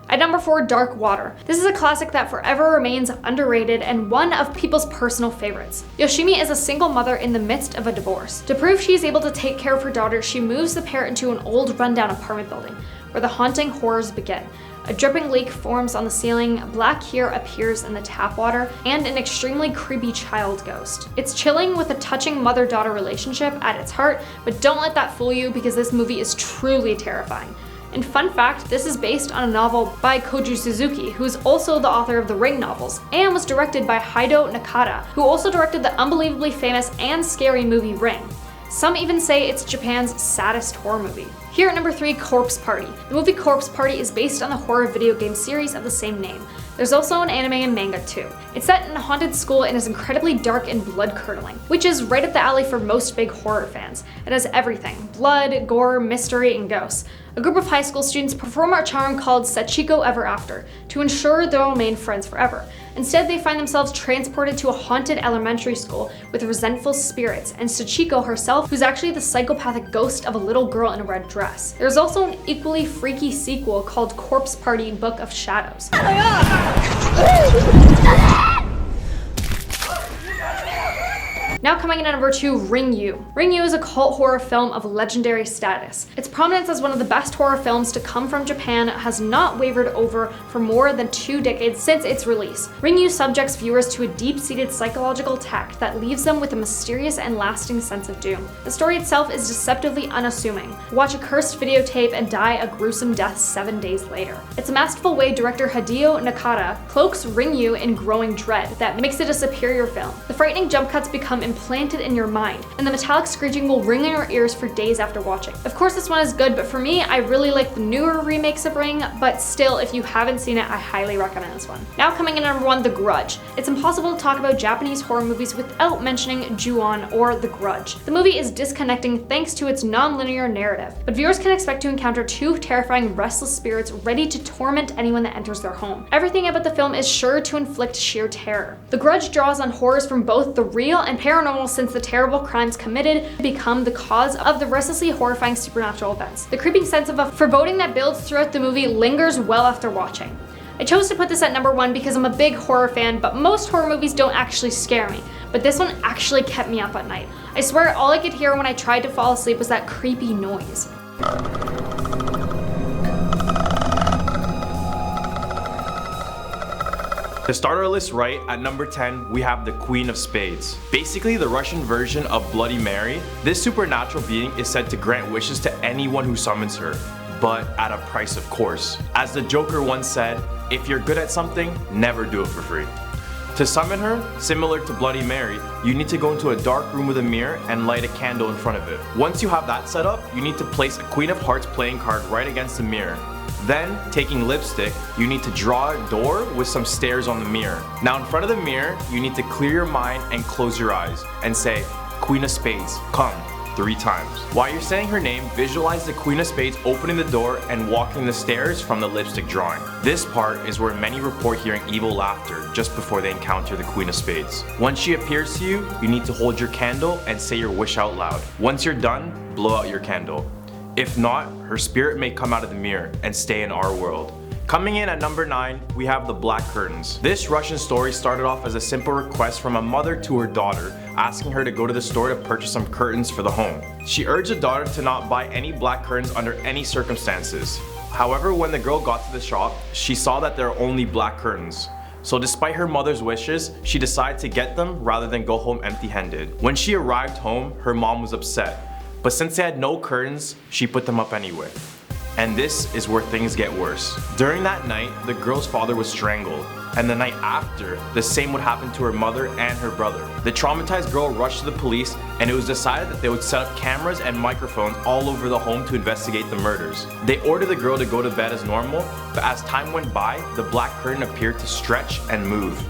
At number 4, Dark Water. This is a classic that forever remains underrated and one of people's personal favorites. Yoshimi is a single mother in the midst of a divorce. To prove she is able to take care of her daughter, she moves the pair into an old rundown apartment building, where the haunting horrors begin. A dripping leak forms on the ceiling, black here appears in the tap water, and an extremely creepy child ghost. It's chilling with a touching mother-daughter relationship at its heart, but don't let that fool you because this movie is truly terrifying. And fun fact, this is based on a novel by Koji Suzuki, who is also the author of the Ring novels, and was directed by Hideo Nakata, who also directed the unbelievably famous and scary movie Ring. Some even say it's Japan's saddest horror movie. Here at number 3, Corpse Party. The movie Corpse Party is based on the horror video game series of the same name. There's also an anime and manga too. It's set in a haunted school and is incredibly dark and blood-curdling, which is right up the alley for most big horror fans. It has everything: blood, gore, mystery, and ghosts. A group of high school students perform a charm called Sachiko Ever After to ensure they'll remain friends forever. Instead, they find themselves transported to a haunted elementary school with resentful spirits, and Sachiko herself, who's actually the psychopathic ghost of a little girl in a red dress. There's also an equally freaky sequel called Corpse Party Book of Shadows. Now coming in at number 2, Ring-You. Ring-You is a cult horror film of legendary status. Its prominence as one of the best horror films to come from Japan has not wavered over for more than 2 decades since its release. Ring-You subjects viewers to a deep-seated psychological attack that leaves them with a mysterious and lasting sense of doom. The story itself is deceptively unassuming. Watch a cursed videotape and die a gruesome death 7 days later. It's a masterful way director Hideo Nakata cloaks Ring-You in growing dread that makes it a superior film. The frightening jump cuts become implanted in your mind, and the metallic screeching will ring in your ears for days after watching. Of course, this one is good, but for me, I really like the newer remakes of Ring, but still, if you haven't seen it, I highly recommend this one. Now coming in at number 1, The Grudge. It's impossible to talk about Japanese horror movies without mentioning Ju-on or The Grudge. The movie is disconnecting thanks to its non-linear narrative, but viewers can expect to encounter 2 terrifying restless spirits ready to torment anyone that enters their home. Everything about the film is sure to inflict sheer terror. The Grudge draws on horrors from both the real and paranormal, since the terrible crimes committed become the cause of the restlessly horrifying supernatural events. The creeping sense of a foreboding that builds throughout the movie lingers well after watching. I chose to put this at number 1 because I'm a big horror fan, but most horror movies don't actually scare me. But this one actually kept me up at night. I swear all I could hear when I tried to fall asleep was that creepy noise. To start our list right, at number 10, we have the Queen of Spades. Basically the Russian version of Bloody Mary, this supernatural being is said to grant wishes to anyone who summons her, but at a price of course. As the Joker once said, if you're good at something, never do it for free. To summon her, similar to Bloody Mary, you need to go into a dark room with a mirror and light a candle in front of it. Once you have that set up, you need to place a Queen of Hearts playing card right against the mirror. Then, taking lipstick, you need to draw a door with some stairs on the mirror. Now in front of the mirror, you need to clear your mind and close your eyes and say, Queen of Spades, come, 3 times. While you're saying her name, visualize the Queen of Spades opening the door and walking the stairs from the lipstick drawing. This part is where many report hearing evil laughter just before they encounter the Queen of Spades. Once she appears to you, you need to hold your candle and say your wish out loud. Once you're done, blow out your candle. If not, her spirit may come out of the mirror and stay in our world. Coming in at number 9, we have The Black Curtains. This Russian story started off as a simple request from a mother to her daughter, asking her to go to the store to purchase some curtains for the home. She urged the daughter to not buy any black curtains under any circumstances. However, when the girl got to the shop, she saw that there are only black curtains. So despite her mother's wishes, she decided to get them rather than go home empty-handed. When she arrived home, her mom was upset. But since they had no curtains, she put them up anyway. And this is where things get worse. During that night, the girl's father was strangled, and the night after, the same would happen to her mother and her brother. The traumatized girl rushed to the police, and it was decided that they would set up cameras and microphones all over the home to investigate the murders. They ordered the girl to go to bed as normal, but as time went by, the black curtain appeared to stretch and move,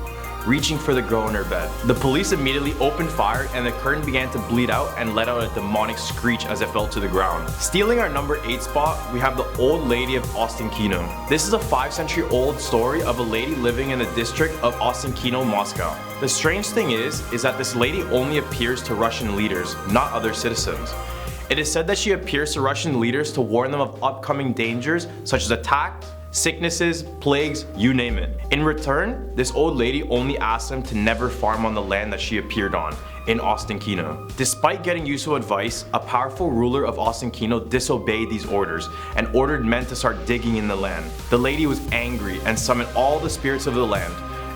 reaching for the girl in her bed. The police immediately opened fire and the curtain began to bleed out and let out a demonic screech as it fell to the ground. Stealing our number 8 spot, we have The Old Lady of Ostankino. This is a 5-century-old story of a lady living in the district of Ostankino, Moscow. The strange thing is that this lady only appears to Russian leaders, not other citizens. It is said that she appears to Russian leaders to warn them of upcoming dangers such as attacks, sicknesses, plagues, you name it. In return, this old lady only asked them to never farm on the land that she appeared on, in Ostankino. Despite getting useful advice, a powerful ruler of Ostankino disobeyed these orders and ordered men to start digging in the land. The lady was angry and summoned all the spirits of the land,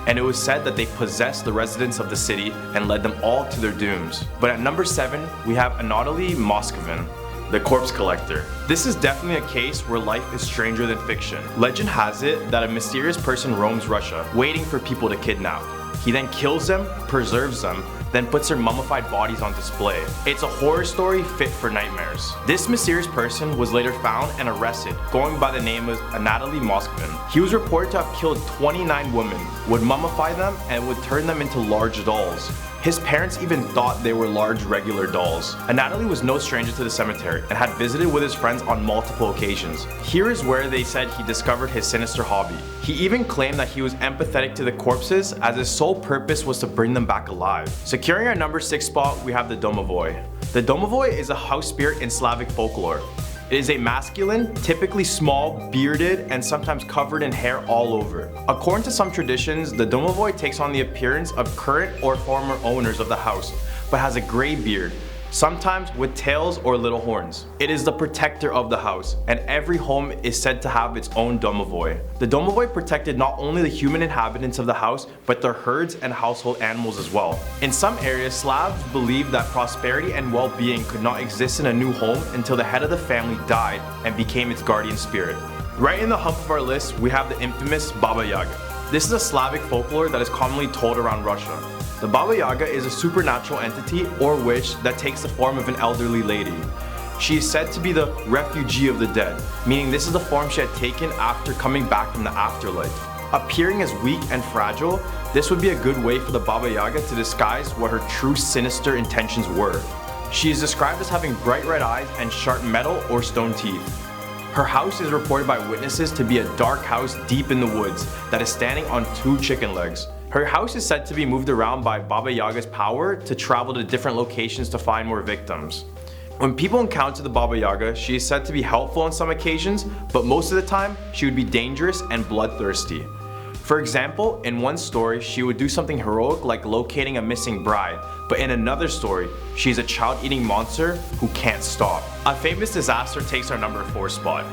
and it was said that they possessed the residents of the city and led them all to their dooms. But at number 7, we have Anatoly Moskvin. the corpse collector. This is definitely a case where life is stranger than fiction. Legend has it that a mysterious person roams Russia, waiting for people to kidnap. He then kills them, preserves them, then puts their mummified bodies on display. It's a horror story fit for nightmares. This mysterious person was later found and arrested, going by the name of Anatoly Moskvin. He was reported to have killed 29 women, would mummify them, and would turn them into large dolls. His parents even thought they were large regular dolls. Anatoly was no stranger to the cemetery and had visited with his friends on multiple occasions. Here is where they said he discovered his sinister hobby. He even claimed that he was empathetic to the corpses, as his sole purpose was to bring them back alive. Securing our number 6 spot, we have the domovoi. The domovoi is a house spirit in Slavic folklore. It is a masculine, typically small, bearded, and sometimes covered in hair all over. According to some traditions, the domovoi takes on the appearance of current or former owners of the house, but has a gray beard, sometimes with tails or little horns. It is the protector of the house, and every home is said to have its own domovoi. The domovoi protected not only the human inhabitants of the house, but their herds and household animals as well. In some areas, Slavs believed that prosperity and well-being could not exist in a new home until the head of the family died and became its guardian spirit. Right in the hump of our list, we have the infamous Baba Yaga. This is a Slavic folklore that is commonly told around Russia. The Baba Yaga is a supernatural entity or witch that takes the form of an elderly lady. She is said to be the refugee of the dead, meaning this is the form she had taken after coming back from the afterlife. Appearing as weak and fragile, this would be a good way for the Baba Yaga to disguise what her true sinister intentions were. She is described as having bright red eyes and sharp metal or stone teeth. Her house is reported by witnesses to be a dark house deep in the woods that is standing on 2 chicken legs. Her house is said to be moved around by Baba Yaga's power to travel to different locations to find more victims. When people encounter the Baba Yaga, she is said to be helpful on some occasions, but most of the time, she would be dangerous and bloodthirsty. For example, in one story, she would do something heroic like locating a missing bride, but in another story, she is a child-eating monster who can't stop. A famous disaster takes our number 4 spot,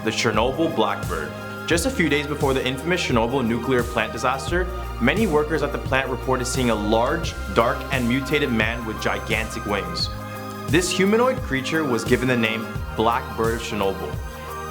the Chernobyl Blackbird. Just a few days before the infamous Chernobyl nuclear plant disaster, many workers at the plant reported seeing a large, dark, and mutated man with gigantic wings. This humanoid creature was given the name Black Bird of Chernobyl,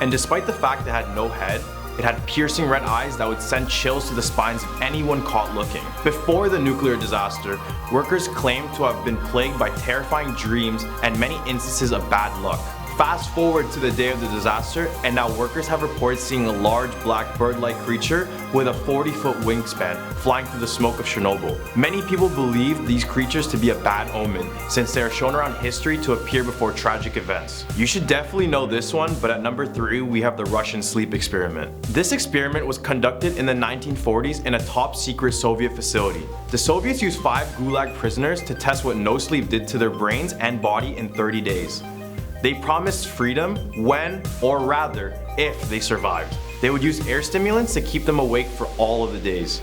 and despite the fact it had no head, it had piercing red eyes that would send chills to the spines of anyone caught looking. Before the nuclear disaster, workers claimed to have been plagued by terrifying dreams and many instances of bad luck. Fast forward to the day of the disaster, and now workers have reported seeing a large black bird-like creature with a 40-foot wingspan flying through the smoke of Chernobyl. Many people believe these creatures to be a bad omen, since they are shown around history to appear before tragic events. You should definitely know this one, but at number 3 we have the Russian sleep experiment. This experiment was conducted in the 1940s in a top-secret Soviet facility. The Soviets used 5 Gulag prisoners to test what no sleep did to their brains and body in 30 days. They promised freedom when, or rather, if they survived. They would use air stimulants to keep them awake for all of the days.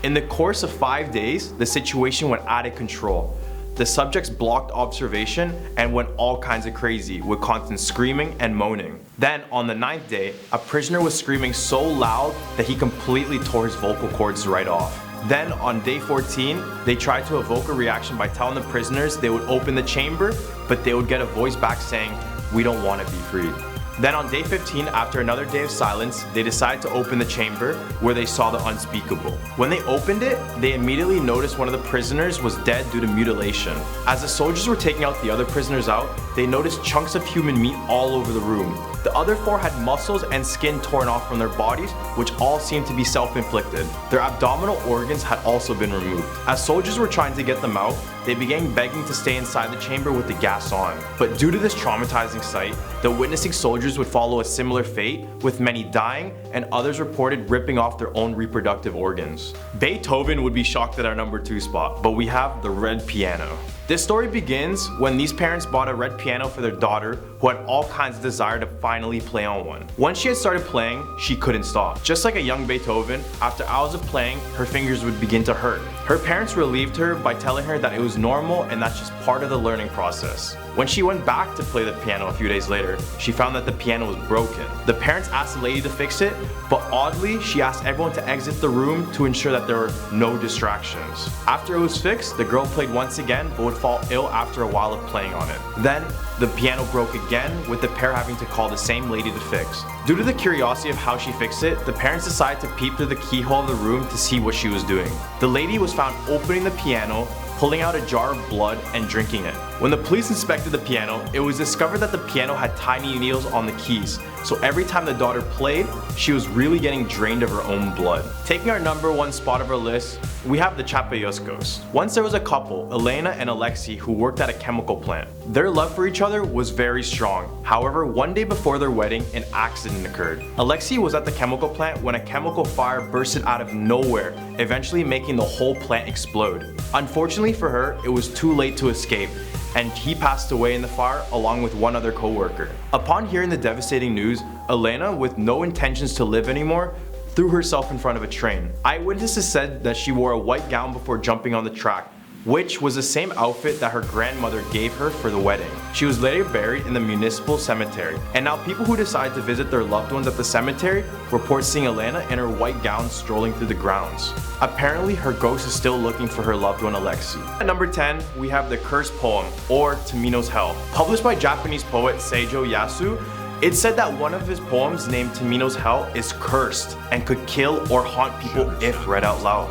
In the course of 5 days, the situation went out of control. The subjects blocked observation and went all kinds of crazy with constant screaming and moaning. Then, on the 9th day, a prisoner was screaming so loud that he completely tore his vocal cords right off. Then on day 14, they tried to evoke a reaction by telling the prisoners they would open the chamber, but they would get a voice back saying, "We don't want to be freed." Then on day 15, after another day of silence, they decided to open the chamber, where they saw the unspeakable. When they opened it, they immediately noticed one of the prisoners was dead due to mutilation. As the soldiers were taking out the other prisoners out, they noticed chunks of human meat all over the room. The other 4 had muscles and skin torn off from their bodies, which all seemed to be self-inflicted. Their abdominal organs had also been removed. As soldiers were trying to get them out, they began begging to stay inside the chamber with the gas on. But due to this traumatizing sight, the witnessing soldiers would follow a similar fate, with many dying and others reported ripping off their own reproductive organs. Beethoven would be shocked at our number 2 spot, but we have the red piano. This story begins when these parents bought a red piano for their daughter, who had all kinds of desire to finally play on one. Once she had started playing, she couldn't stop. Just like a young Beethoven, after hours of playing, her fingers would begin to hurt. Her parents relieved her by telling her that it was normal and that's just part of the learning process. When she went back to play the piano a few days later, she found that the piano was broken. The parents asked the lady to fix it, but oddly, she asked everyone to exit the room to ensure that there were no distractions. After it was fixed, the girl played once again but would fall ill after a while of playing on it. Then, the piano broke again, with the pair having to call the same lady to fix. Due to the curiosity of how she fixed it, the parents decided to peep through the keyhole of the room to see what she was doing. The lady was found opening the piano, pulling out a jar of blood and drinking it. When the police inspected the piano, it was discovered that the piano had tiny needles on the keys, so every time the daughter played, she was really getting drained of her own blood. Taking our number 1 spot of our list, we have the Chapayoskos. Once there was a couple, Elena and Alexei, who worked at a chemical plant. Their love for each other was very strong. However, one day before their wedding, an accident occurred. Alexei was at the chemical plant when a chemical fire bursted out of nowhere, eventually making the whole plant explode. Unfortunately for her, it was too late to escape, and he passed away in the fire along with one other co-worker. Upon hearing the devastating news, Elena, with no intentions to live anymore, threw herself in front of a train. Eyewitnesses said that she wore a white gown before jumping on the track, which was the same outfit that her grandmother gave her for the wedding. She was later buried in the municipal cemetery, and now people who decide to visit their loved ones at the cemetery report seeing Elena in her white gown strolling through the grounds. Apparently, her ghost is still looking for her loved one Alexei. At number 10, we have the cursed poem, or Tamino's Hell. Published by Japanese poet Seijo Yasu, it said that one of his poems named Tamino's Hell is cursed and could kill or haunt people if read out loud.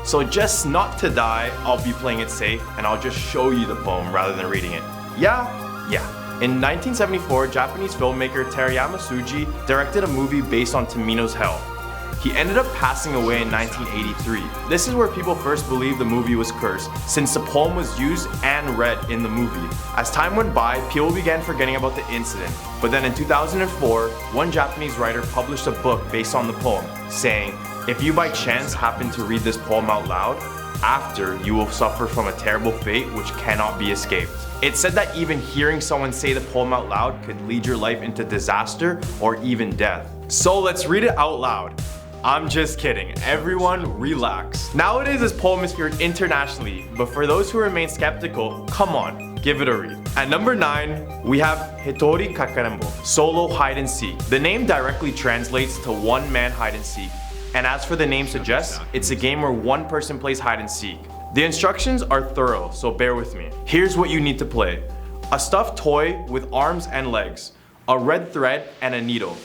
So just not to die, I'll be playing it safe and I'll just show you the poem rather than reading it. Yeah. In 1974, Japanese filmmaker Terayama Suji directed a movie based on Tamino's Hell. He ended up passing away in 1983. This is where people first believed the movie was cursed, since the poem was used and read in the movie. As time went by, people began forgetting about the incident, but then in 2004, one Japanese writer published a book based on the poem, saying, "If you by chance happen to read this poem out loud, after you will suffer from a terrible fate which cannot be escaped." It said that even hearing someone say the poem out loud could lead your life into disaster or even death. So let's read it out loud. I'm just kidding, everyone relax. Nowadays this poem is feared internationally, but for those who remain skeptical, come on, give it a read. At number 9, we have Hitori Kakarembo, solo hide and seek. The name directly translates to one man hide and seek, and as for the name suggests, it's a game where one person plays hide and seek. The instructions are thorough, so bear with me. Here's what you need to play. A stuffed toy with arms and legs, a red thread and a needle,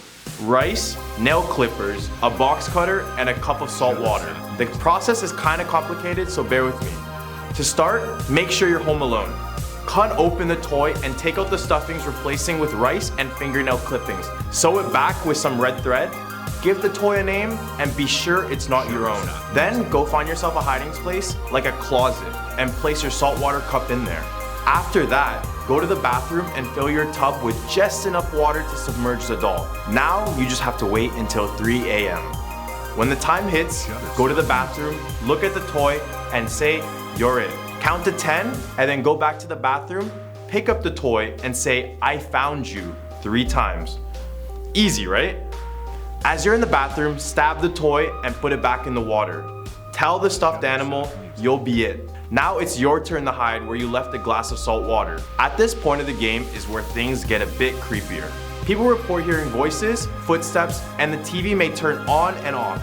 rice, nail clippers, a box cutter, and a cup of salt water. The process is kind of complicated, so bear with me. To start, make sure you're home alone. Cut open the toy and take out the stuffings, replacing with rice and fingernail clippings. Sew it back with some red thread. Give the toy a name and be sure it's not your own. Then go find yourself a hiding place like a closet and place your saltwater cup in there. After that, go to the bathroom and fill your tub with just enough water to submerge the doll. Now you just have to wait until 3 a.m. When the time hits, go to the bathroom, look at the toy, and say, "You're it." Count to 10 and then go back to the bathroom, pick up the toy, and say, "I found you," 3 times. Easy, right? As you're in the bathroom, stab the toy and put it back in the water. Tell the stuffed animal, "You'll be it." Now it's your turn to hide where you left a glass of salt water. At this point of the game is where things get a bit creepier. People report hearing voices, footsteps, and the TV may turn on and off.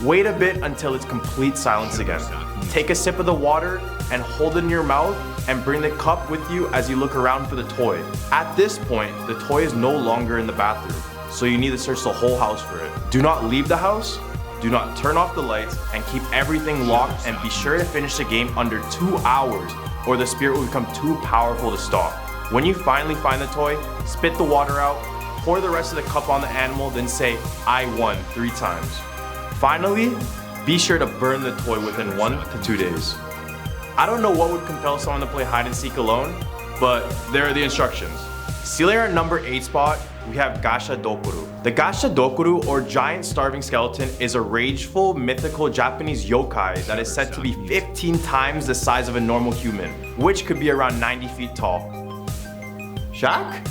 Wait a bit until it's complete silence again. Take a sip of the water and hold it in your mouth and bring the cup with you as you look around for the toy. At this point, the toy is no longer in the bathroom, so you need to search the whole house for it. Do not leave the house, do not turn off the lights, and keep everything locked, and be sure to finish the game under 2 hours or the spirit will become too powerful to stop. When you finally find the toy, spit the water out, pour the rest of the cup on the animal, then say, "I won," 3 times. Finally, be sure to burn the toy within 1 to 2 days. I don't know what would compel someone to play hide and seek alone, but there are the instructions. Sealing our number 8 spot, we have Gasha Dokuru. The Gasha Dokuru, or giant starving skeleton, is a rageful, mythical Japanese yokai that is said to be 15 times the size of a normal human, which could be around 90 feet tall. Shaq?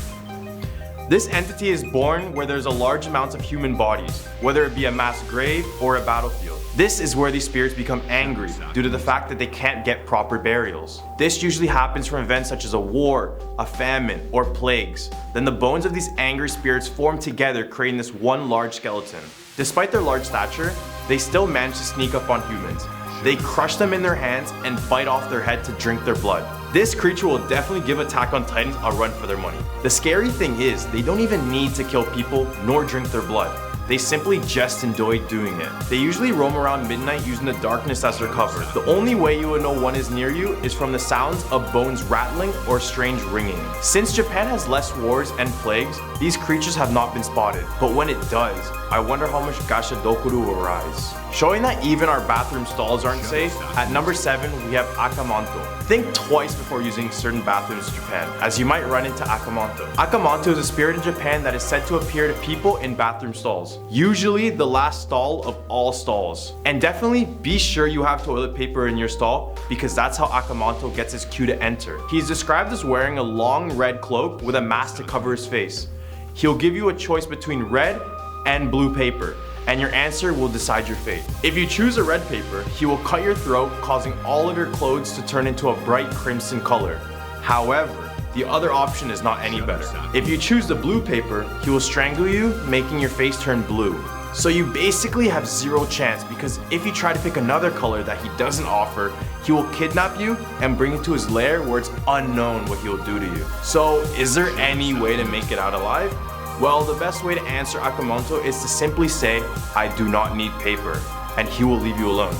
This entity is born where there's a large amount of human bodies, whether it be a mass grave or a battlefield. This is where these spirits become angry due to the fact that they can't get proper burials. This usually happens from events such as a war, a famine, or plagues. Then the bones of these angry spirits form together, creating this one large skeleton. Despite their large stature, they still manage to sneak up on humans. They crush them in their hands and bite off their head to drink their blood. This creature will definitely give Attack on Titans a run for their money. The scary thing is, they don't even need to kill people nor drink their blood. They simply just enjoy doing it. They usually roam around midnight using the darkness as their cover. The only way you would know one is near you is from the sounds of bones rattling or strange ringing. Since Japan has less wars and plagues, these creatures have not been spotted. But when it does, I wonder how much Gashadokuru will rise. Showing that even our bathroom stalls aren't safe, at number 7 we have Akamanto. Think twice before using certain bathrooms in Japan, as you might run into Akamanto. Akamanto is a spirit in Japan that is said to appear to people in bathroom stalls. Usually the last stall of all stalls. And definitely be sure you have toilet paper in your stall, because that's how Akamanto gets his cue to enter. He's described as wearing a long red cloak with a mask to cover his face. He'll give you a choice between red and blue paper, and your answer will decide your fate. If you choose a red paper, he will cut your throat, causing all of your clothes to turn into a bright crimson color. However, the other option is not any better. If you choose the blue paper, he will strangle you, making your face turn blue. So you basically have zero chance, because if you try to pick another color that he doesn't offer, he will kidnap you and bring you to his lair where it's unknown what he'll do to you. So is there any way to make it out alive? Well, the best way to answer Akamanto is to simply say, "I do not need paper," and he will leave you alone.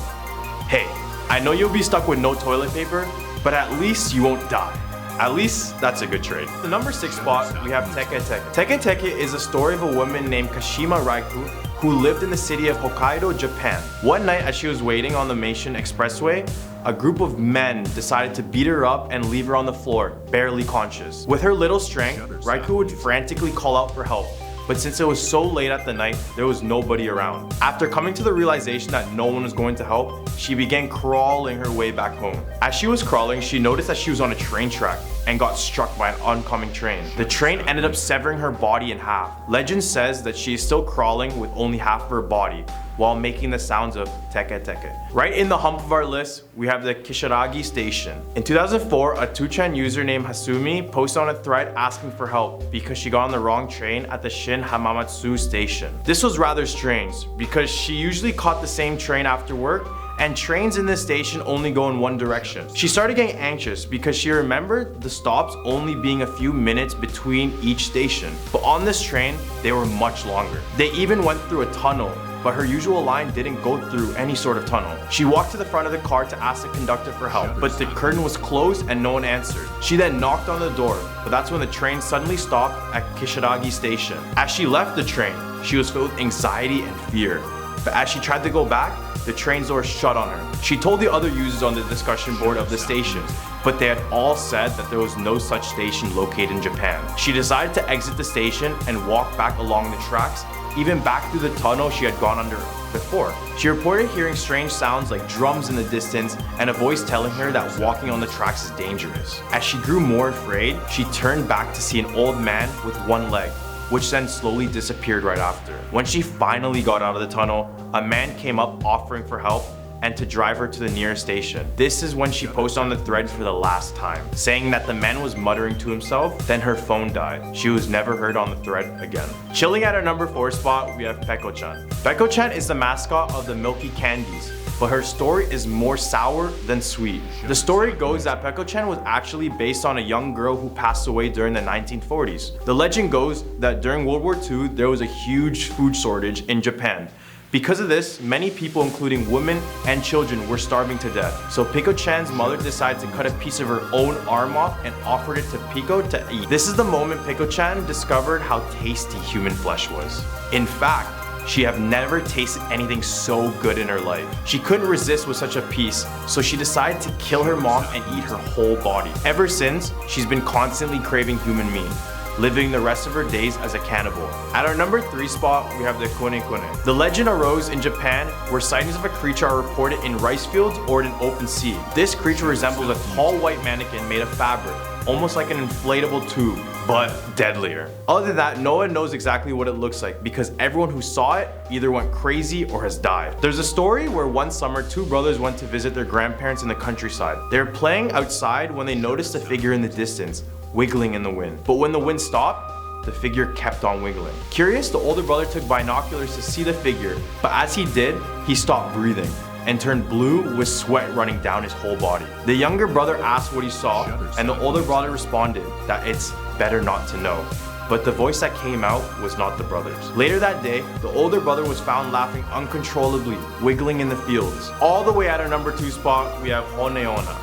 Hey, I know you'll be stuck with no toilet paper, but at least you won't die. At least that's a good trade. The number 6 spot, we have Teke Teke. Teke Teke is a story of a woman named Kashima Raiku who lived in the city of Hokkaido, Japan. One night as she was waiting on the Meishin Expressway, a group of men decided to beat her up and leave her on the floor, barely conscious. With her little strength, Raiku would frantically call out for help. But since it was so late at the night, there was nobody around. After coming to the realization that no one was going to help, she began crawling her way back home. As she was crawling, she noticed that she was on a train track and got struck by an oncoming train. The train ended up severing her body in half. Legend says that she is still crawling with only half of her body while making the sounds of teke teke. Right in the hump of our list, we have the Kisaragi Station. In 2004, a 2chan user named Hasumi posted on a thread asking for help because she got on the wrong train at the Shin Hamamatsu station. This was rather strange because she usually caught the same train after work, and trains in this station only go in one direction. She started getting anxious because she remembered the stops only being a few minutes between each station. But on this train, they were much longer. They even went through a tunnel, but her usual line didn't go through any sort of tunnel. She walked to the front of the car to ask the conductor for help, but the curtain was closed and no one answered. She then knocked on the door, but that's when the train suddenly stopped at Kisaragi Station. As she left the train, she was filled with anxiety and fear. But as she tried to go back, the train's door shut on her. She told the other users on the discussion board of the station, but they had all said that there was no such station located in Japan. She decided to exit the station and walk back along the tracks, even back through the tunnel she had gone under before. She reported hearing strange sounds like drums in the distance and a voice telling her that walking on the tracks is dangerous. As she grew more afraid, she turned back to see an old man with one leg, which then slowly disappeared right after. When she finally got out of the tunnel, a man came up offering for help and to drive her to the nearest station. This is when she posted on the thread for the last time, saying that the man was muttering to himself, then her phone died. She was never heard on the thread again. Chilling at our number 4 spot, we have Peko-chan. Peko-chan is the mascot of the Milky Candies, but her story is more sour than sweet. The story goes that Peko-chan was actually based on a young girl who passed away during the 1940s. The legend goes that during World War II, there was a huge food shortage in Japan. Because of this, many people, including women and children, were starving to death. So Peko-chan's mother decided to cut a piece of her own arm off and offered it to Peko to eat. This is the moment Peko-chan discovered how tasty human flesh was. In fact, she had never tasted anything so good in her life. She couldn't resist with such a piece, so she decided to kill her mom and eat her whole body. Ever since, she's been constantly craving human meat, living the rest of her days as a cannibal. At our number 3 spot, we have the Kone Kone. The legend arose in Japan where sightings of a creature are reported in rice fields or in an open sea. This creature resembles a tall white mannequin made of fabric almost like an inflatable tube, but deadlier. Other than that, no one knows exactly what it looks like because everyone who saw it either went crazy or has died. There's a story where one summer, two brothers went to visit their grandparents in the countryside. They were playing outside when they noticed a figure in the distance, wiggling in the wind. But when the wind stopped, the figure kept on wiggling. Curious, the older brother took binoculars to see the figure, but as he did, he stopped breathing and turned blue with sweat running down his whole body. The younger brother asked what he saw, and the older brother responded that it's better not to know. But the voice that came out was not the brother's. Later that day, the older brother was found laughing uncontrollably, wiggling in the fields. All the way at our number 2 spot, we have Honeona.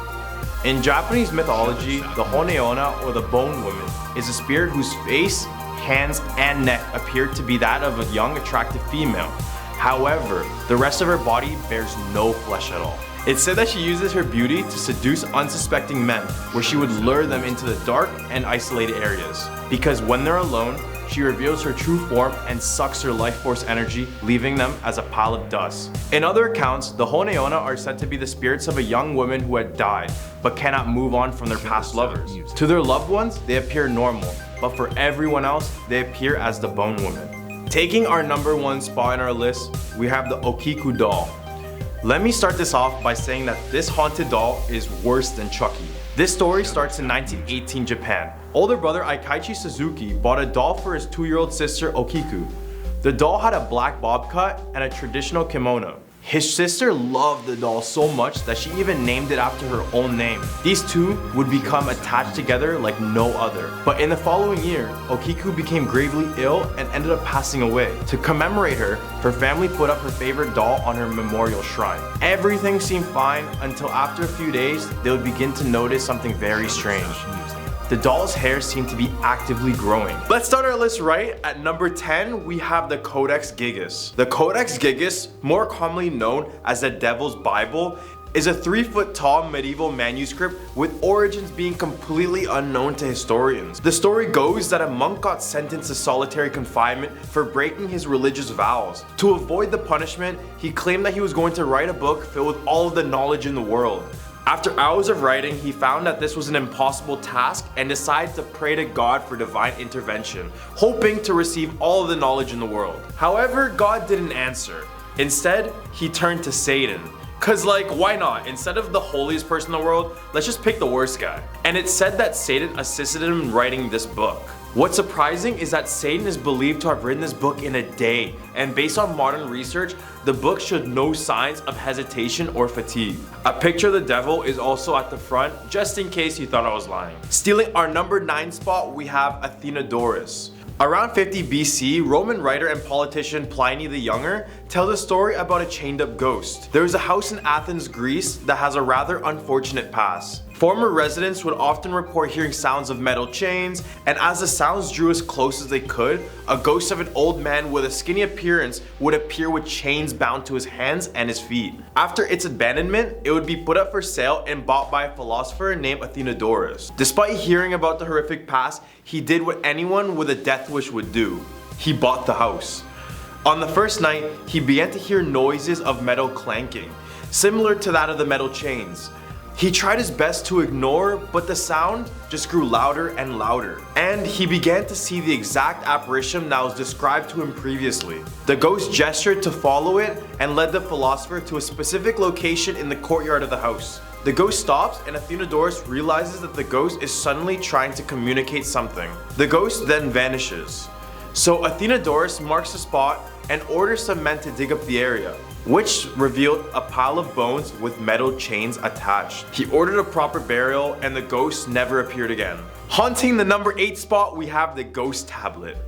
In Japanese mythology, the Honeona, or the Bone Woman, is a spirit whose face, hands, and neck appear to be that of a young, attractive female. However, the rest of her body bears no flesh at all. It's said that she uses her beauty to seduce unsuspecting men, where she would lure them into the dark and isolated areas. Because when they're alone, she reveals her true form and sucks her life force energy, leaving them as a pile of dust. In other accounts, the Honeona are said to be the spirits of a young woman who had died, but cannot move on from their past lovers. To their loved ones, they appear normal, but for everyone else, they appear as the Bone Woman. Taking our number 1 spot in our list, we have the Okiku doll. Let me start this off by saying that this haunted doll is worse than Chucky. This story starts in 1918 Japan. Older brother Aikaichi Suzuki bought a doll for his 2-year-old sister Okiku. The doll had a black bob cut and a traditional kimono. His sister loved the doll so much that she even named it after her own name. These two would become attached together like no other. But in the following year, Okiku became gravely ill and ended up passing away. To commemorate her, her family put up her favorite doll on her memorial shrine. Everything seemed fine until after a few days, they would begin to notice something very strange. The doll's hair seemed to be actively growing. Let's start our list right. At number 10, we have the Codex Gigas. The Codex Gigas, more commonly known as the Devil's Bible, is a 3-foot tall medieval manuscript with origins being completely unknown to historians. The story goes that a monk got sentenced to solitary confinement for breaking his religious vows. To avoid the punishment, he claimed that he was going to write a book filled with all of the knowledge in the world. After hours of writing, he found that this was an impossible task and decided to pray to God for divine intervention, hoping to receive all of the knowledge in the world. However, God didn't answer. Instead, he turned to Satan. Cause like, why not? Instead of the holiest person in the world, let's just pick the worst guy. And it's said that Satan assisted him in writing this book. What's surprising is that Satan is believed to have written this book in a day, and based on modern research, the book showed no signs of hesitation or fatigue. A picture of the devil is also at the front, just in case you thought I was lying. Stealing our number 9 spot, we have Athenodorus. Around 50 BC, Roman writer and politician Pliny the Younger tells a story about a chained up ghost. There is a house in Athens, Greece that has a rather unfortunate past. Former residents would often report hearing sounds of metal chains, and as the sounds drew as close as they could, a ghost of an old man with a skinny appearance would appear with chains bound to his hands and his feet. After its abandonment, it would be put up for sale and bought by a philosopher named Athenodorus. Despite hearing about the horrific past, he did what anyone with a death wish would do. He bought the house. On the first night, he began to hear noises of metal clanking, similar to that of the metal chains. He tried his best to ignore, but the sound just grew louder and louder. And he began to see the exact apparition that was described to him previously. The ghost gestured to follow it and led the philosopher to a specific location in the courtyard of the house. The ghost stops and Athenodorus realizes that the ghost is suddenly trying to communicate something. The ghost then vanishes. So Athenodorus marks the spot and orders some men to dig up the area, which revealed a pile of bones with metal chains attached. He ordered a proper burial and the ghost never appeared again. Haunting the number 8 spot, we have the Ghost Tablet.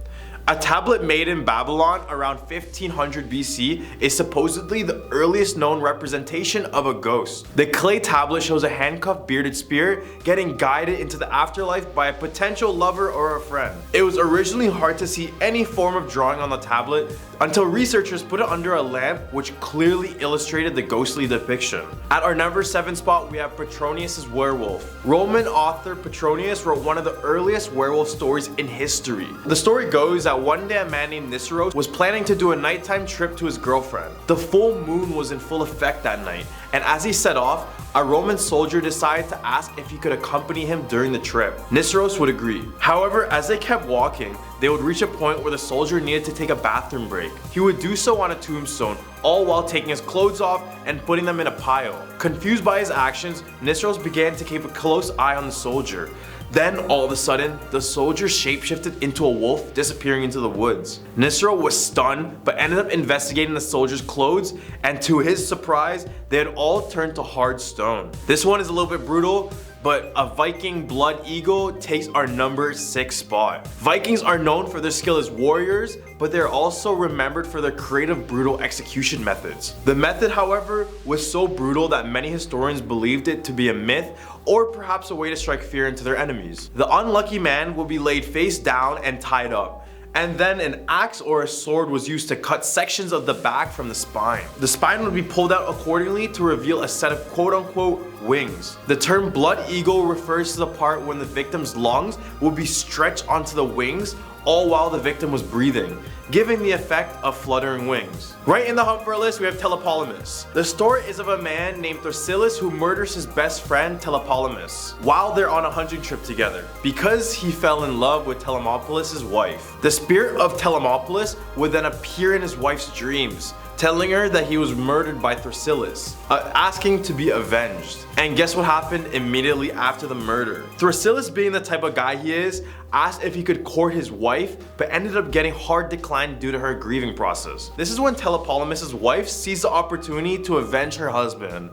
A tablet made in Babylon around 1500 BC is supposedly the earliest known representation of a ghost. The clay tablet shows a handcuffed bearded spirit getting guided into the afterlife by a potential lover or a friend. It was originally hard to see any form of drawing on the tablet until researchers put it under a lamp which clearly illustrated the ghostly depiction. At our number 7 spot, we have Petronius' werewolf. Roman author Petronius wrote one of the earliest werewolf stories in history. The story goes that one day a man named Niceros was planning to do a nighttime trip to his girlfriend. The full moon was in full effect that night, and as he set off, a Roman soldier decided to ask if he could accompany him during the trip. Niceros would agree. However, as they kept walking, they would reach a point where the soldier needed to take a bathroom break. He would do so on a tombstone, all while taking his clothes off and putting them in a pile. Confused by his actions, Niceros began to keep a close eye on the soldier. Then, all of a sudden, the soldier shapeshifted into a wolf, disappearing into the woods. Niceros was stunned, but ended up investigating the soldier's clothes, and to his surprise, they had all turned to hard stone. This one is a little bit brutal, but a Viking blood eagle takes our number 6 spot. Vikings are known for their skill as warriors, but they're also remembered for their creative, brutal execution methods. The method, however, was so brutal that many historians believed it to be a myth, or perhaps a way to strike fear into their enemies. The unlucky man will be laid face down and tied up, and then an axe or a sword was used to cut sections of the back from the spine. The spine would be pulled out accordingly to reveal a set of quote-unquote wings. The term blood eagle refers to the part when the victim's lungs would be stretched onto the wings, all while the victim was breathing, giving the effect of fluttering wings. Right in the hunt for a list, we have Telepolemus. The story is of a man named Thrasyllus who murders his best friend Telepolemus while they're on a hunting trip together, because he fell in love with Telemopolis' wife. The spirit of Telemopolis would then appear in his wife's dreams, telling her that he was murdered by Thrasyllus, asking to be avenged. And guess what happened immediately after the murder? Thrasyllus, being the type of guy he is, asked if he could court his wife, but ended up getting hard decline due to her grieving process. This is when Telepolemus' wife sees the opportunity to avenge her husband.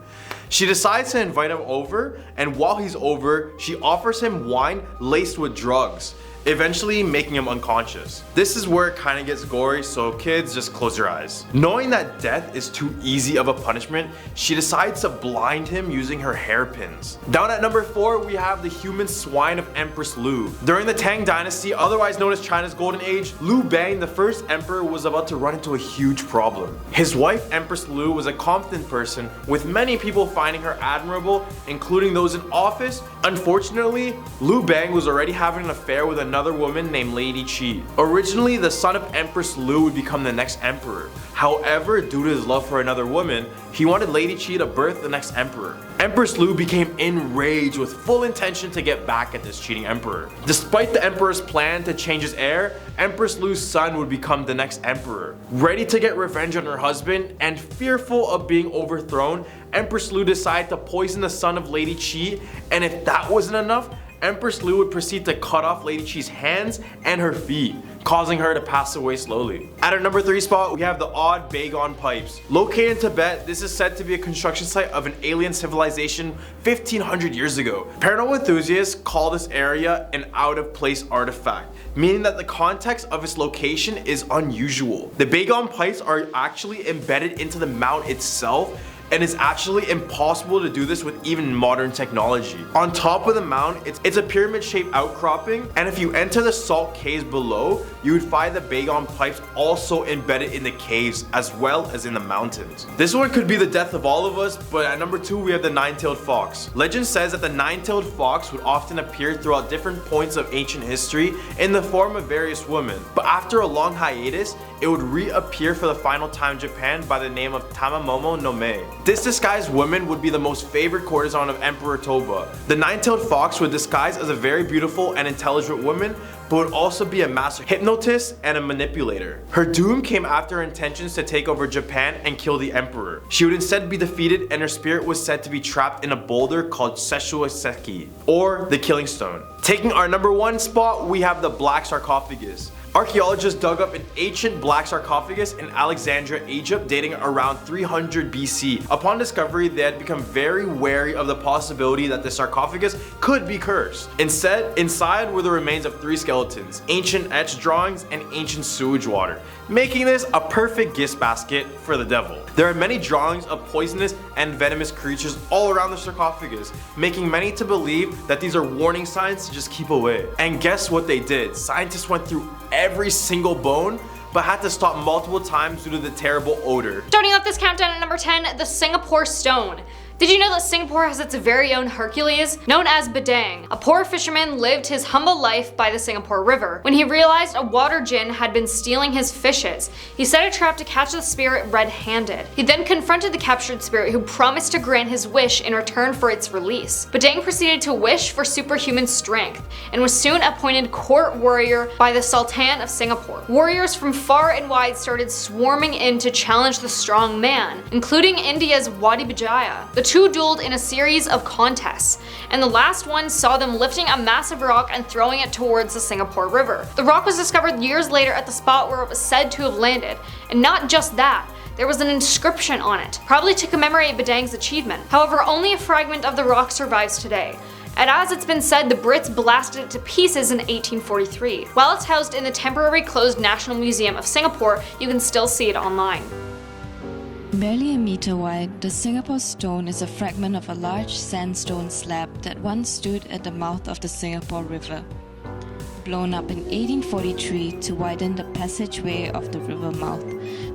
She decides to invite him over, and while he's over, she offers him wine laced with drugs, eventually making him unconscious. This is where it kind of gets gory, so kids, just close your eyes. Knowing that death is too easy of a punishment, she decides to blind him using her hairpins. Down at number 4, we have the human swine of Empress Lu. During the Tang Dynasty, otherwise known as China's Golden Age, Liu Bang, the first emperor, was about to run into a huge problem. His wife, Empress Lu, was a confident person, with many people finding her admirable, including those in office. Unfortunately, Liu Bang was already having an affair with another woman named Lady Qi. Originally, the son of Empress Lu would become the next emperor. However, due to his love for another woman, he wanted Lady Qi to birth the next emperor. Empress Lu became enraged with full intention to get back at this cheating emperor. Despite the emperor's plan to change his heir, Empress Lu's son would become the next emperor. Ready to get revenge on her husband and fearful of being overthrown, Empress Lu decided to poison the son of Lady Qi, and if that wasn't enough, Empress Lu would proceed to cut off Lady Qi's hands and her feet, causing her to pass away slowly. At our number 3 spot, we have the odd Bagon pipes. Located in Tibet, this is said to be a construction site of an alien civilization 1500 years ago. Paranormal enthusiasts call this area an out-of-place artifact, meaning that the context of its location is unusual. The Bagon pipes are actually embedded into the mount itself, and it's actually impossible to do this with even modern technology. On top of the mound, it's a pyramid-shaped outcropping, and if you enter the salt caves below, you would find the Bagon pipes also embedded in the caves as well as in the mountains. This one could be the death of all of us, but at number 2 we have the nine-tailed fox. Legend says that the nine-tailed fox would often appear throughout different points of ancient history in the form of various women, but after a long hiatus, it would reappear for the final time in Japan by the name of Tamamomo no Mei. This disguised woman would be the most favored courtesan of Emperor Toba. The nine-tailed fox would disguise as a very beautiful and intelligent woman, but would also be a master hypnotist and a manipulator. Her doom came after her intentions to take over Japan and kill the emperor. She would instead be defeated, and her spirit was said to be trapped in a boulder called Seshuoseki, or the Killing Stone. Taking our number 1 spot, we have the Black Sarcophagus. Archaeologists dug up an ancient black sarcophagus in Alexandria, Egypt, dating around 300 BC. Upon discovery, they had become very wary of the possibility that the sarcophagus could be cursed. Instead, inside were the remains of 3 skeletons, ancient etched drawings, and ancient sewage water, making this a perfect gift basket for the devil. There are many drawings of poisonous and venomous creatures all around the sarcophagus, making many to believe that these are warning signs to just keep away. And guess what they did? Scientists went through every single bone, but had to stop multiple times due to the terrible odor. Starting off this countdown at number 10, the Singapore Stone. Did you know that Singapore has its very own Hercules? Known as Badang, a poor fisherman lived his humble life by the Singapore River. When he realized a water djinn had been stealing his fishes, he set a trap to catch the spirit red-handed. He then confronted the captured spirit, who promised to grant his wish in return for its release. Badang proceeded to wish for superhuman strength and was soon appointed court warrior by the Sultan of Singapore. Warriors from far and wide started swarming in to challenge the strong man, including India's Wadi Bajaya. The two dueled in a series of contests, and the last one saw them lifting a massive rock and throwing it towards the Singapore River. The rock was discovered years later at the spot where it was said to have landed, and not just that, there was an inscription on it, probably to commemorate Badang's achievement. However, only a fragment of the rock survives today, and as it's been said, the Brits blasted it to pieces in 1843. While it's housed in the temporary closed National Museum of Singapore, you can still see it online. Barely a meter wide, the Singapore Stone is a fragment of a large sandstone slab that once stood at the mouth of the Singapore River. Blown up in 1843 to widen the passageway of the river mouth,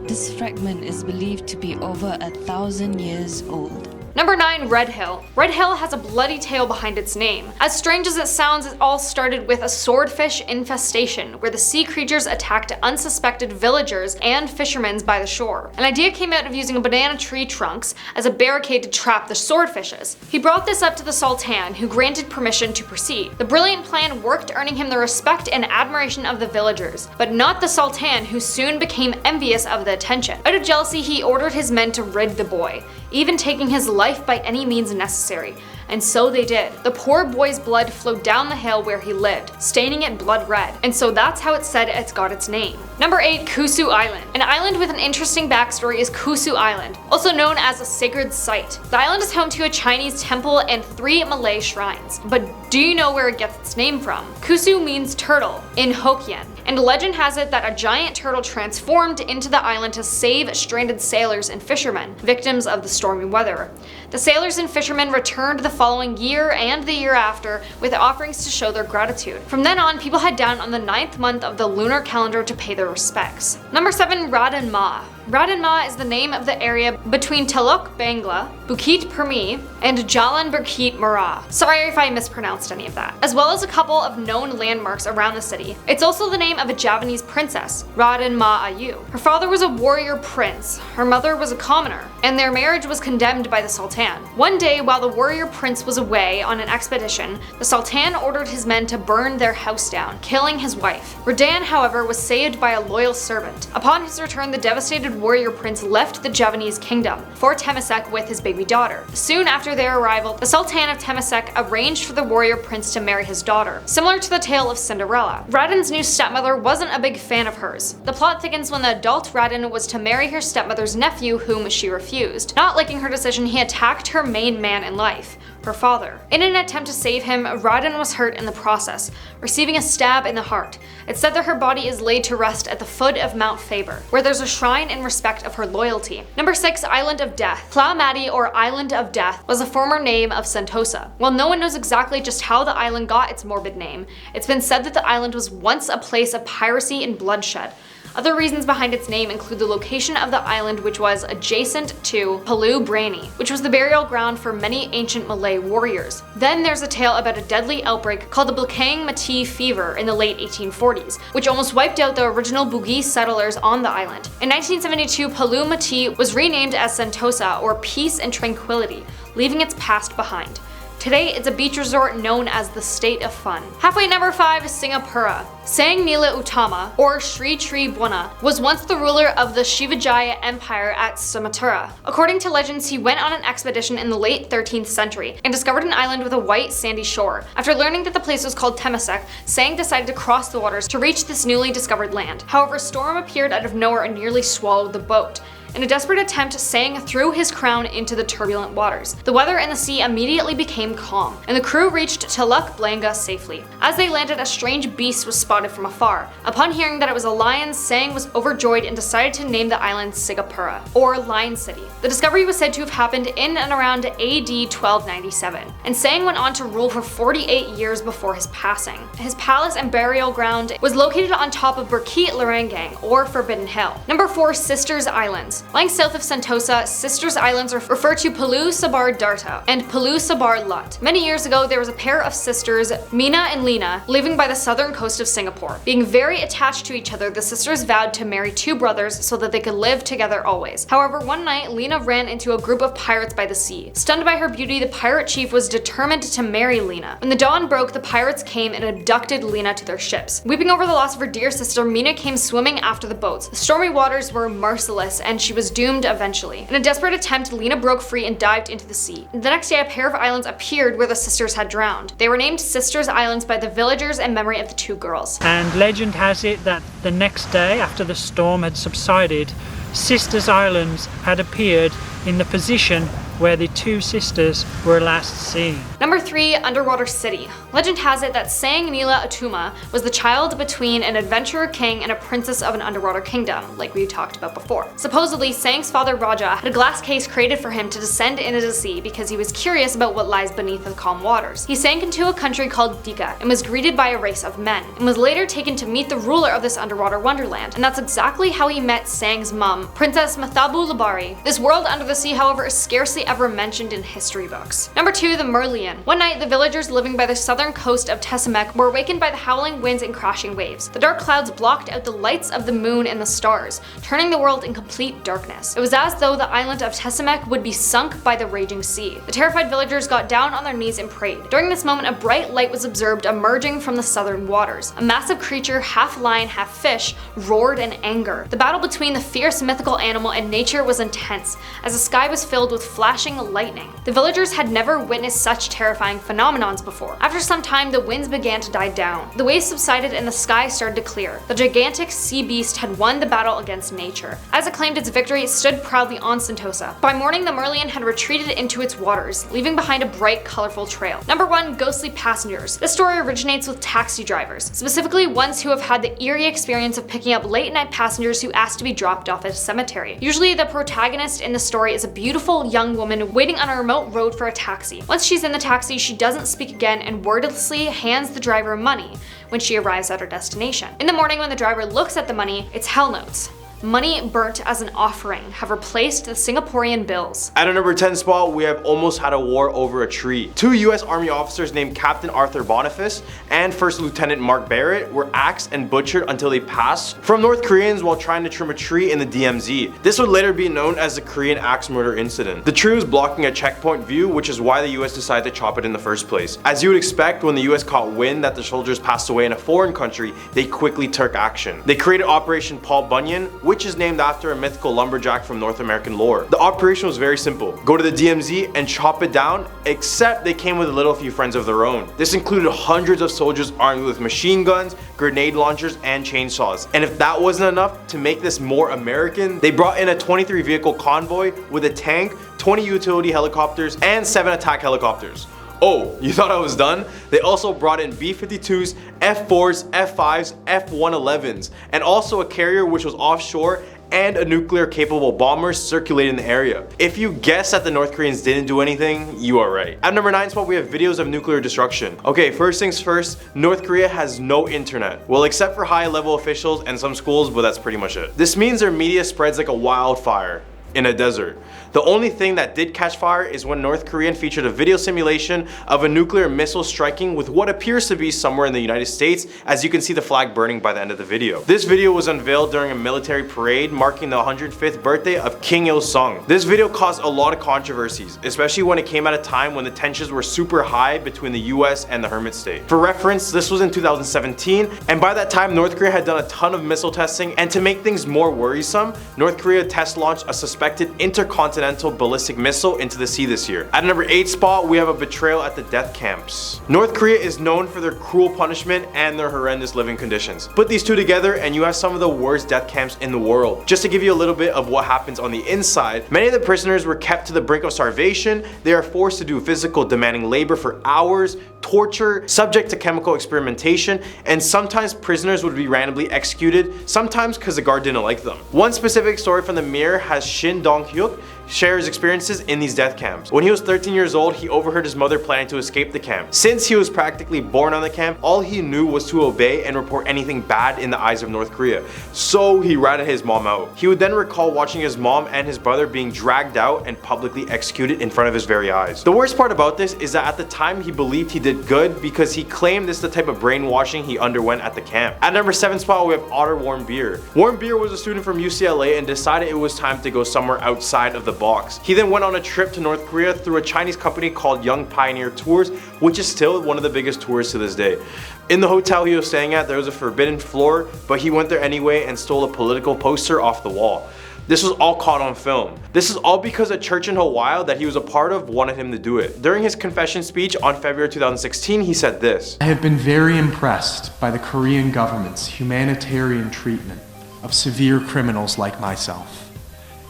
this fragment is believed to be over 1,000 years old. Number 9. Red Hill. Red Hill has a bloody tale behind its name. As strange as it sounds, it all started with a swordfish infestation, where the sea creatures attacked unsuspected villagers and fishermen by the shore. An idea came out of using banana tree trunks as a barricade to trap the swordfishes. He brought this up to the Sultan, who granted permission to proceed. The brilliant plan worked, earning him the respect and admiration of the villagers, but not the Sultan, who soon became envious of the attention. Out of jealousy, he ordered his men to rid the boy, even taking his life by any means necessary. And so they did. The poor boy's blood flowed down the hill where he lived, staining it blood red. And so that's how it's said it's got its name. Number 8. Kusu Island. An island with an interesting backstory is Kusu Island, also known as a sacred site. The island is home to a Chinese temple and 3 Malay shrines. But do you know where it gets its name from? Kusu means turtle in Hokkien, and legend has it that a giant turtle transformed into the island to save stranded sailors and fishermen, victims of the stormy weather. The sailors and fishermen returned the following year and the year after with offerings to show their gratitude. From then on, people head down on the 9th month of the lunar calendar to pay their respects. Number 7. Radin Ma. Radin Ma is the name of the area between Teluk Bangla, Bukit Permi, and Jalan Bukit Merah. Sorry if I mispronounced any of that. As well as a couple of known landmarks around the city. It's also the name of a Javanese princess, Radin Ma Ayu. Her father was a warrior prince, her mother was a commoner, and their marriage was condemned by the Sultan. One day, while the warrior prince was away on an expedition, the Sultan ordered his men to burn their house down, killing his wife. Radin, however, was saved by a loyal servant. Upon his return, the devastated warrior prince left the Javanese kingdom for Temasek with his baby daughter. Soon after their arrival, the Sultan of Temasek arranged for the warrior prince to marry his daughter. Similar to the tale of Cinderella, Radin's new stepmother wasn't a big fan of hers. The plot thickens when the adult Radin was to marry her stepmother's nephew, whom she refused. Not liking her decision, he attacked her main man in life, her father. In an attempt to save him, Radin was hurt in the process, receiving a stab in the heart. It's said that her body is laid to rest at the foot of Mount Faber, where there's a shrine in respect of her loyalty. Number 6. Island of Death. Plau Mati, or Island of Death, was a former name of Sentosa. While no one knows exactly just how the island got its morbid name, it's been said that the island was once a place of piracy and bloodshed. Other reasons behind its name include the location of the island, which was adjacent to Palu Brani, which was the burial ground for many ancient Malay warriors. Then there's a tale about a deadly outbreak called the Blakang Mati fever in the late 1840s, which almost wiped out the original Bugis settlers on the island. In 1972, Palu Mati was renamed as Sentosa, or Peace and Tranquility, leaving its past behind. Today, it's a beach resort known as the State of Fun. Halfway number 5 is Singapura. Sang Nila Utama, or Sri Tribhuwana, was once the ruler of the Shivajaya Empire at Sumatra. According to legends, he went on an expedition in the late 13th century and discovered an island with a white sandy shore. After learning that the place was called Temasek, Sang decided to cross the waters to reach this newly discovered land. However, a storm appeared out of nowhere and nearly swallowed the boat. In a desperate attempt, Sang threw his crown into the turbulent waters. The weather and the sea immediately became calm, and the crew reached Teluk Blangah safely. As they landed, a strange beast was spotted from afar. Upon hearing that it was a lion, Sang was overjoyed and decided to name the island Sigapura, or Lion City. The discovery was said to have happened in and around AD 1297, and Sang went on to rule for 48 years before his passing. His palace and burial ground was located on top of Bukit Lerenggang, or Forbidden Hill. Number 4. Sisters Islands. Lying south of Sentosa, Sisters Islands refer to Pulau Sabar Darta and Pulau Sabar Lut. Many years ago, there was a pair of sisters, Mina and Lena, living by the southern coast of Singapore. Being very attached to each other, the sisters vowed to marry two brothers so that they could live together always. However, one night, Lena ran into a group of pirates by the sea. Stunned by her beauty, the pirate chief was determined to marry Lena. When the dawn broke, the pirates came and abducted Lena to their ships. Weeping over the loss of her dear sister, Mina came swimming after the boats. The stormy waters were merciless, and she was doomed eventually. In a desperate attempt, Lena broke free and dived into the sea. The next day, a pair of islands appeared where the sisters had drowned. They were named Sisters Islands by the villagers in memory of the two girls. And legend has it that the next day, after the storm had subsided, Sisters Islands had appeared in the position where the two sisters were last seen. Number 3, Underwater City. Legend has it that Sang Nila Utama was the child between an adventurer king and a princess of an underwater kingdom, like we talked about before. Supposedly, Sang's father Raja had a glass case created for him to descend into the sea because he was curious about what lies beneath the calm waters. He sank into a country called Dika and was greeted by a race of men, and was later taken to meet the ruler of this underwater wonderland, and that's exactly how he met Sang's mum, Princess Mathabu Labari. This world under the sea, however, is scarcely ever mentioned in history books. Number 2, the Merlion. One night, the villagers living by the southern coast of Tesamek were awakened by the howling winds and crashing waves. The dark clouds blocked out the lights of the moon and the stars, turning the world in complete darkness. It was as though the island of Tesamek would be sunk by the raging sea. The terrified villagers got down on their knees and prayed. During this moment, a bright light was observed emerging from the southern waters. A massive creature, half lion, half fish, roared in anger. The battle between the fierce mythical animal and nature was intense, as the sky was filled with flashing lightning. The villagers had never witnessed such terrifying phenomenons before. After some time, the winds began to die down. The waves subsided and the sky started to clear. The gigantic sea beast had won the battle against nature. As it claimed its victory, it stood proudly on Sentosa. By morning, the Merlion had retreated into its waters, leaving behind a bright, colorful trail. Number 1, ghostly passengers. This story originates with taxi drivers, specifically ones who have had the eerie experience of picking up late-night passengers who ask to be dropped off at a cemetery. Usually, the protagonist in the story is a beautiful young woman waiting on a remote road for a taxi. Once she's in the taxi, she doesn't speak again and wordlessly hands the driver money when she arrives at her destination. In the morning, when the driver looks at the money, it's hell notes. Money burnt as an offering have replaced the Singaporean bills. At our number 10 spot, we have almost had a war over a tree. Two US Army officers named Captain Arthur Boniface and First Lieutenant Mark Barrett were axed and butchered until they passed from North Koreans while trying to trim a tree in the DMZ. This would later be known as the Korean Axe Murder Incident. The tree was blocking a checkpoint view, which is why the US decided to chop it in the first place. As you would expect, when the US caught wind that the soldiers passed away in a foreign country, they quickly took action. They created Operation Paul Bunyan, which is named after a mythical lumberjack from North American lore. The operation was very simple. Go to the DMZ and chop it down, except they came with a little few friends of their own. This included hundreds of soldiers armed with machine guns, grenade launchers, and chainsaws. And if that wasn't enough to make this more American, they brought in a 23 vehicle convoy with a tank, 20 utility helicopters, and 7 attack helicopters. Oh, you thought I was done? They also brought in B-52s, F-4s, F-5s, F-111s, and also a carrier which was offshore and a nuclear-capable bomber circulating the area. If you guess that the North Koreans didn't do anything, you are right. At number 9 spot, we have videos of nuclear destruction. Okay, first things first, North Korea has no internet. Well, except for high-level officials and some schools, but that's pretty much it. This means their media spreads like a wildfire in a desert. The only thing that did catch fire is when North Korea featured a video simulation of a nuclear missile striking with what appears to be somewhere in the United States, as you can see the flag burning by the end of the video. This video was unveiled during a military parade marking the 105th birthday of Kim Il-sung. This video caused a lot of controversies, especially when it came at a time when the tensions were super high between the US and the Hermit State. For reference, this was in 2017, and by that time North Korea had done a ton of missile testing, and to make things more worrisome, North Korea test launched a suspected intercontinental ballistic missile into the sea this year. At number 8 spot, we have a betrayal at the death camps. North Korea is known for their cruel punishment and their horrendous living conditions. Put these two together and you have some of the worst death camps in the world. Just to give you a little bit of what happens on the inside, many of the prisoners were kept to the brink of starvation. They are forced to do physical demanding labor for hours, torture, subject to chemical experimentation, and sometimes prisoners would be randomly executed, sometimes because the guard didn't like them. One specific story from the Mirror has Shin Dong-hyuk. share his experiences in these death camps. When he was 13 years old, he overheard his mother planning to escape the camp. Since he was practically born on the camp, all he knew was to obey and report anything bad in the eyes of North Korea. So he ratted his mom out. He would then recall watching his mom and his brother being dragged out and publicly executed in front of his very eyes. The worst part about this is that at the time he believed he did good because he claimed this is the type of brainwashing he underwent at the camp. At number 7 spot, we have Otter Warm Beer. Warm Beer was a student from UCLA and decided it was time to go somewhere outside of the box. He then went on a trip to North Korea through a Chinese company called Young Pioneer Tours, which is still one of the biggest tours to this day. In the hotel he was staying at, there was a forbidden floor, but he went there anyway and stole a political poster off the wall. This was all caught on film. This is all because a church in Hawaii that he was a part of wanted him to do it. During his confession speech on February 2016, he said this: I have been very impressed by the Korean government's humanitarian treatment of severe criminals like myself,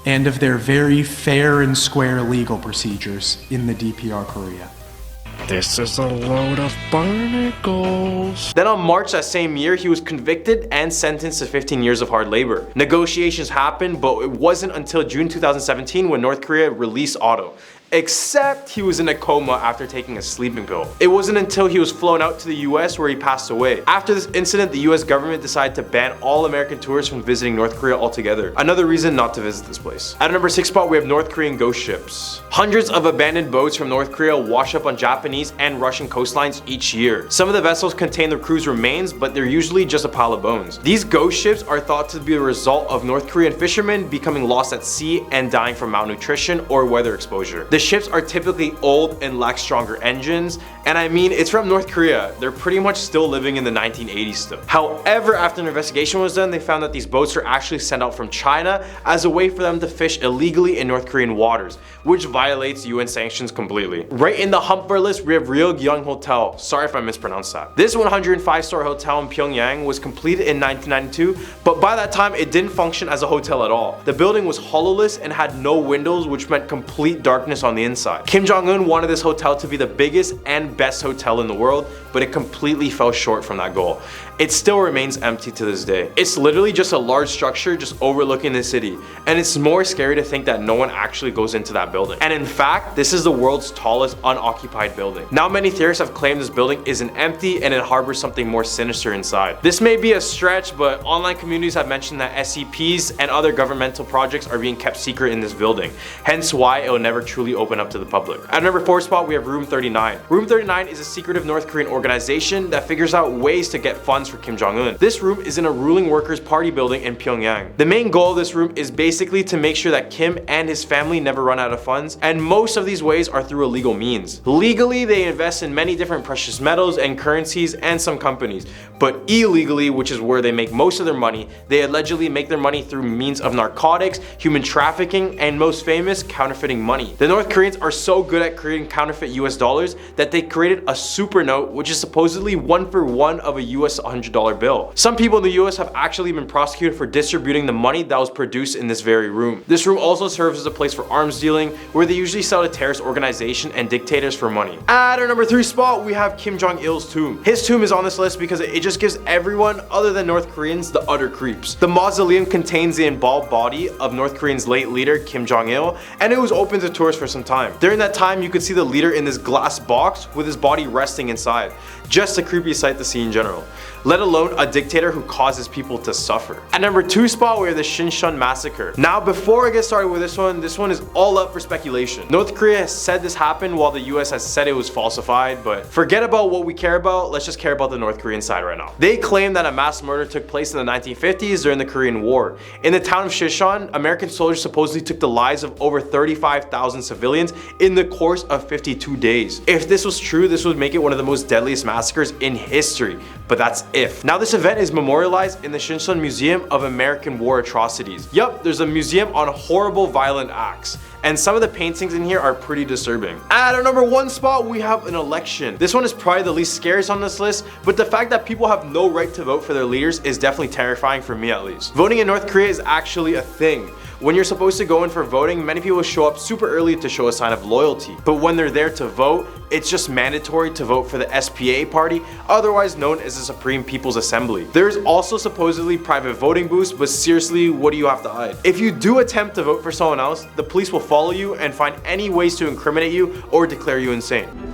and of their very fair and square legal procedures in the DPR Korea. This is a load of barnacles. Then on March that same year, he was convicted and sentenced to 15 years of hard labor. Negotiations happened, but it wasn't until June 2017 when North Korea released Otto. Except he was in a coma after taking a sleeping pill. It wasn't until he was flown out to the US where he passed away. After this incident, the US government decided to ban all American tourists from visiting North Korea altogether. Another reason not to visit this place. At number 6 spot, we have North Korean ghost ships. Hundreds of abandoned boats from North Korea wash up on Japanese and Russian coastlines each year. Some of the vessels contain the crew's remains, but they're usually just a pile of bones. These ghost ships are thought to be the result of North Korean fishermen becoming lost at sea and dying from malnutrition or weather exposure. The ships are typically old and lack stronger engines, and I mean, it's from North Korea. They're pretty much still living in the 1980s still. However, after an investigation was done, they found that these boats are actually sent out from China as a way for them to fish illegally in North Korean waters, which violates UN sanctions completely. Right in the hump of our list, we have Ryugyong Hotel. Sorry if I mispronounced that. This 105-star hotel in Pyongyang was completed in 1992, but by that time, it didn't function as a hotel at all. The building was hollowless and had no windows, which meant complete darkness on the inside. Kim Jong-un wanted this hotel to be the biggest and best hotel in the world, but it completely fell short from that goal. It still remains empty to this day. It's literally just a large structure just overlooking the city, and it's more scary to think that no one actually goes into that building. And in fact, this is the world's tallest unoccupied building. Now many theorists have claimed this building isn't empty and it harbors something more sinister inside. This may be a stretch, but online communities have mentioned that SCPs and other governmental projects are being kept secret in this building, hence why it will never truly open up to the public. At number 4 spot, we have Room 39. Room 39 is a secretive North Korean organization that figures out ways to get funds for Kim Jong-un. This room is in a ruling workers' party building in Pyongyang. The main goal of this room is basically to make sure that Kim and his family never run out of funds, and most of these ways are through illegal means. Legally, they invest in many different precious metals and currencies and some companies, but illegally, which is where they make most of their money, they allegedly make their money through means of narcotics, human trafficking, and most famous, counterfeiting money. The North Koreans are so good at creating counterfeit US dollars that they created a super note, which is supposedly 1-for-1 of a US $100 bill. Some people in the US have actually been prosecuted for distributing the money that was produced in this very room. This room also serves as a place for arms dealing, where they usually sell to terrorist organizations and dictators for money. At our number 3 spot, we have Kim Jong-il's tomb. His tomb is on this list because it just gives everyone other than North Koreans the utter creeps. The mausoleum contains the embalmed body of North Korea's late leader Kim Jong-il, and it was open to tourists for some time. During that time, you could see the leader in this glass box with his body resting inside. Just a creepy sight to see in general, let alone a dictator who causes people to suffer. At number 2 spot, we have the Shincheon massacre. Now before I get started with this one is all up for speculation. North Korea has said this happened while the US has said it was falsified, but forget about what we care about, let's just care about the North Korean side right now. They claim that a mass murder took place in the 1950s during the Korean War. In the town of Shincheon, American soldiers supposedly took the lives of over 35,000 civilians in the course of 52 days. If this was true, this would make it one of the most deadliest massacres in history, but that's if. Now this event is memorialized in the Shincheon Museum of American War Atrocities. Yup, there's a museum on horrible violent acts, and some of the paintings in here are pretty disturbing. At our number 1 spot, we have an election. This one is probably the least scariest on this list, but the fact that people have no right to vote for their leaders is definitely terrifying for me at least. Voting in North Korea is actually a thing. When you're supposed to go in for voting, many people show up super early to show a sign of loyalty. But when they're there to vote, it's just mandatory to vote for the SPA party, otherwise known as the Supreme People's Assembly. There's also supposedly private voting booths, but seriously, what do you have to hide? If you do attempt to vote for someone else, the police will follow you and find any ways to incriminate you or declare you insane.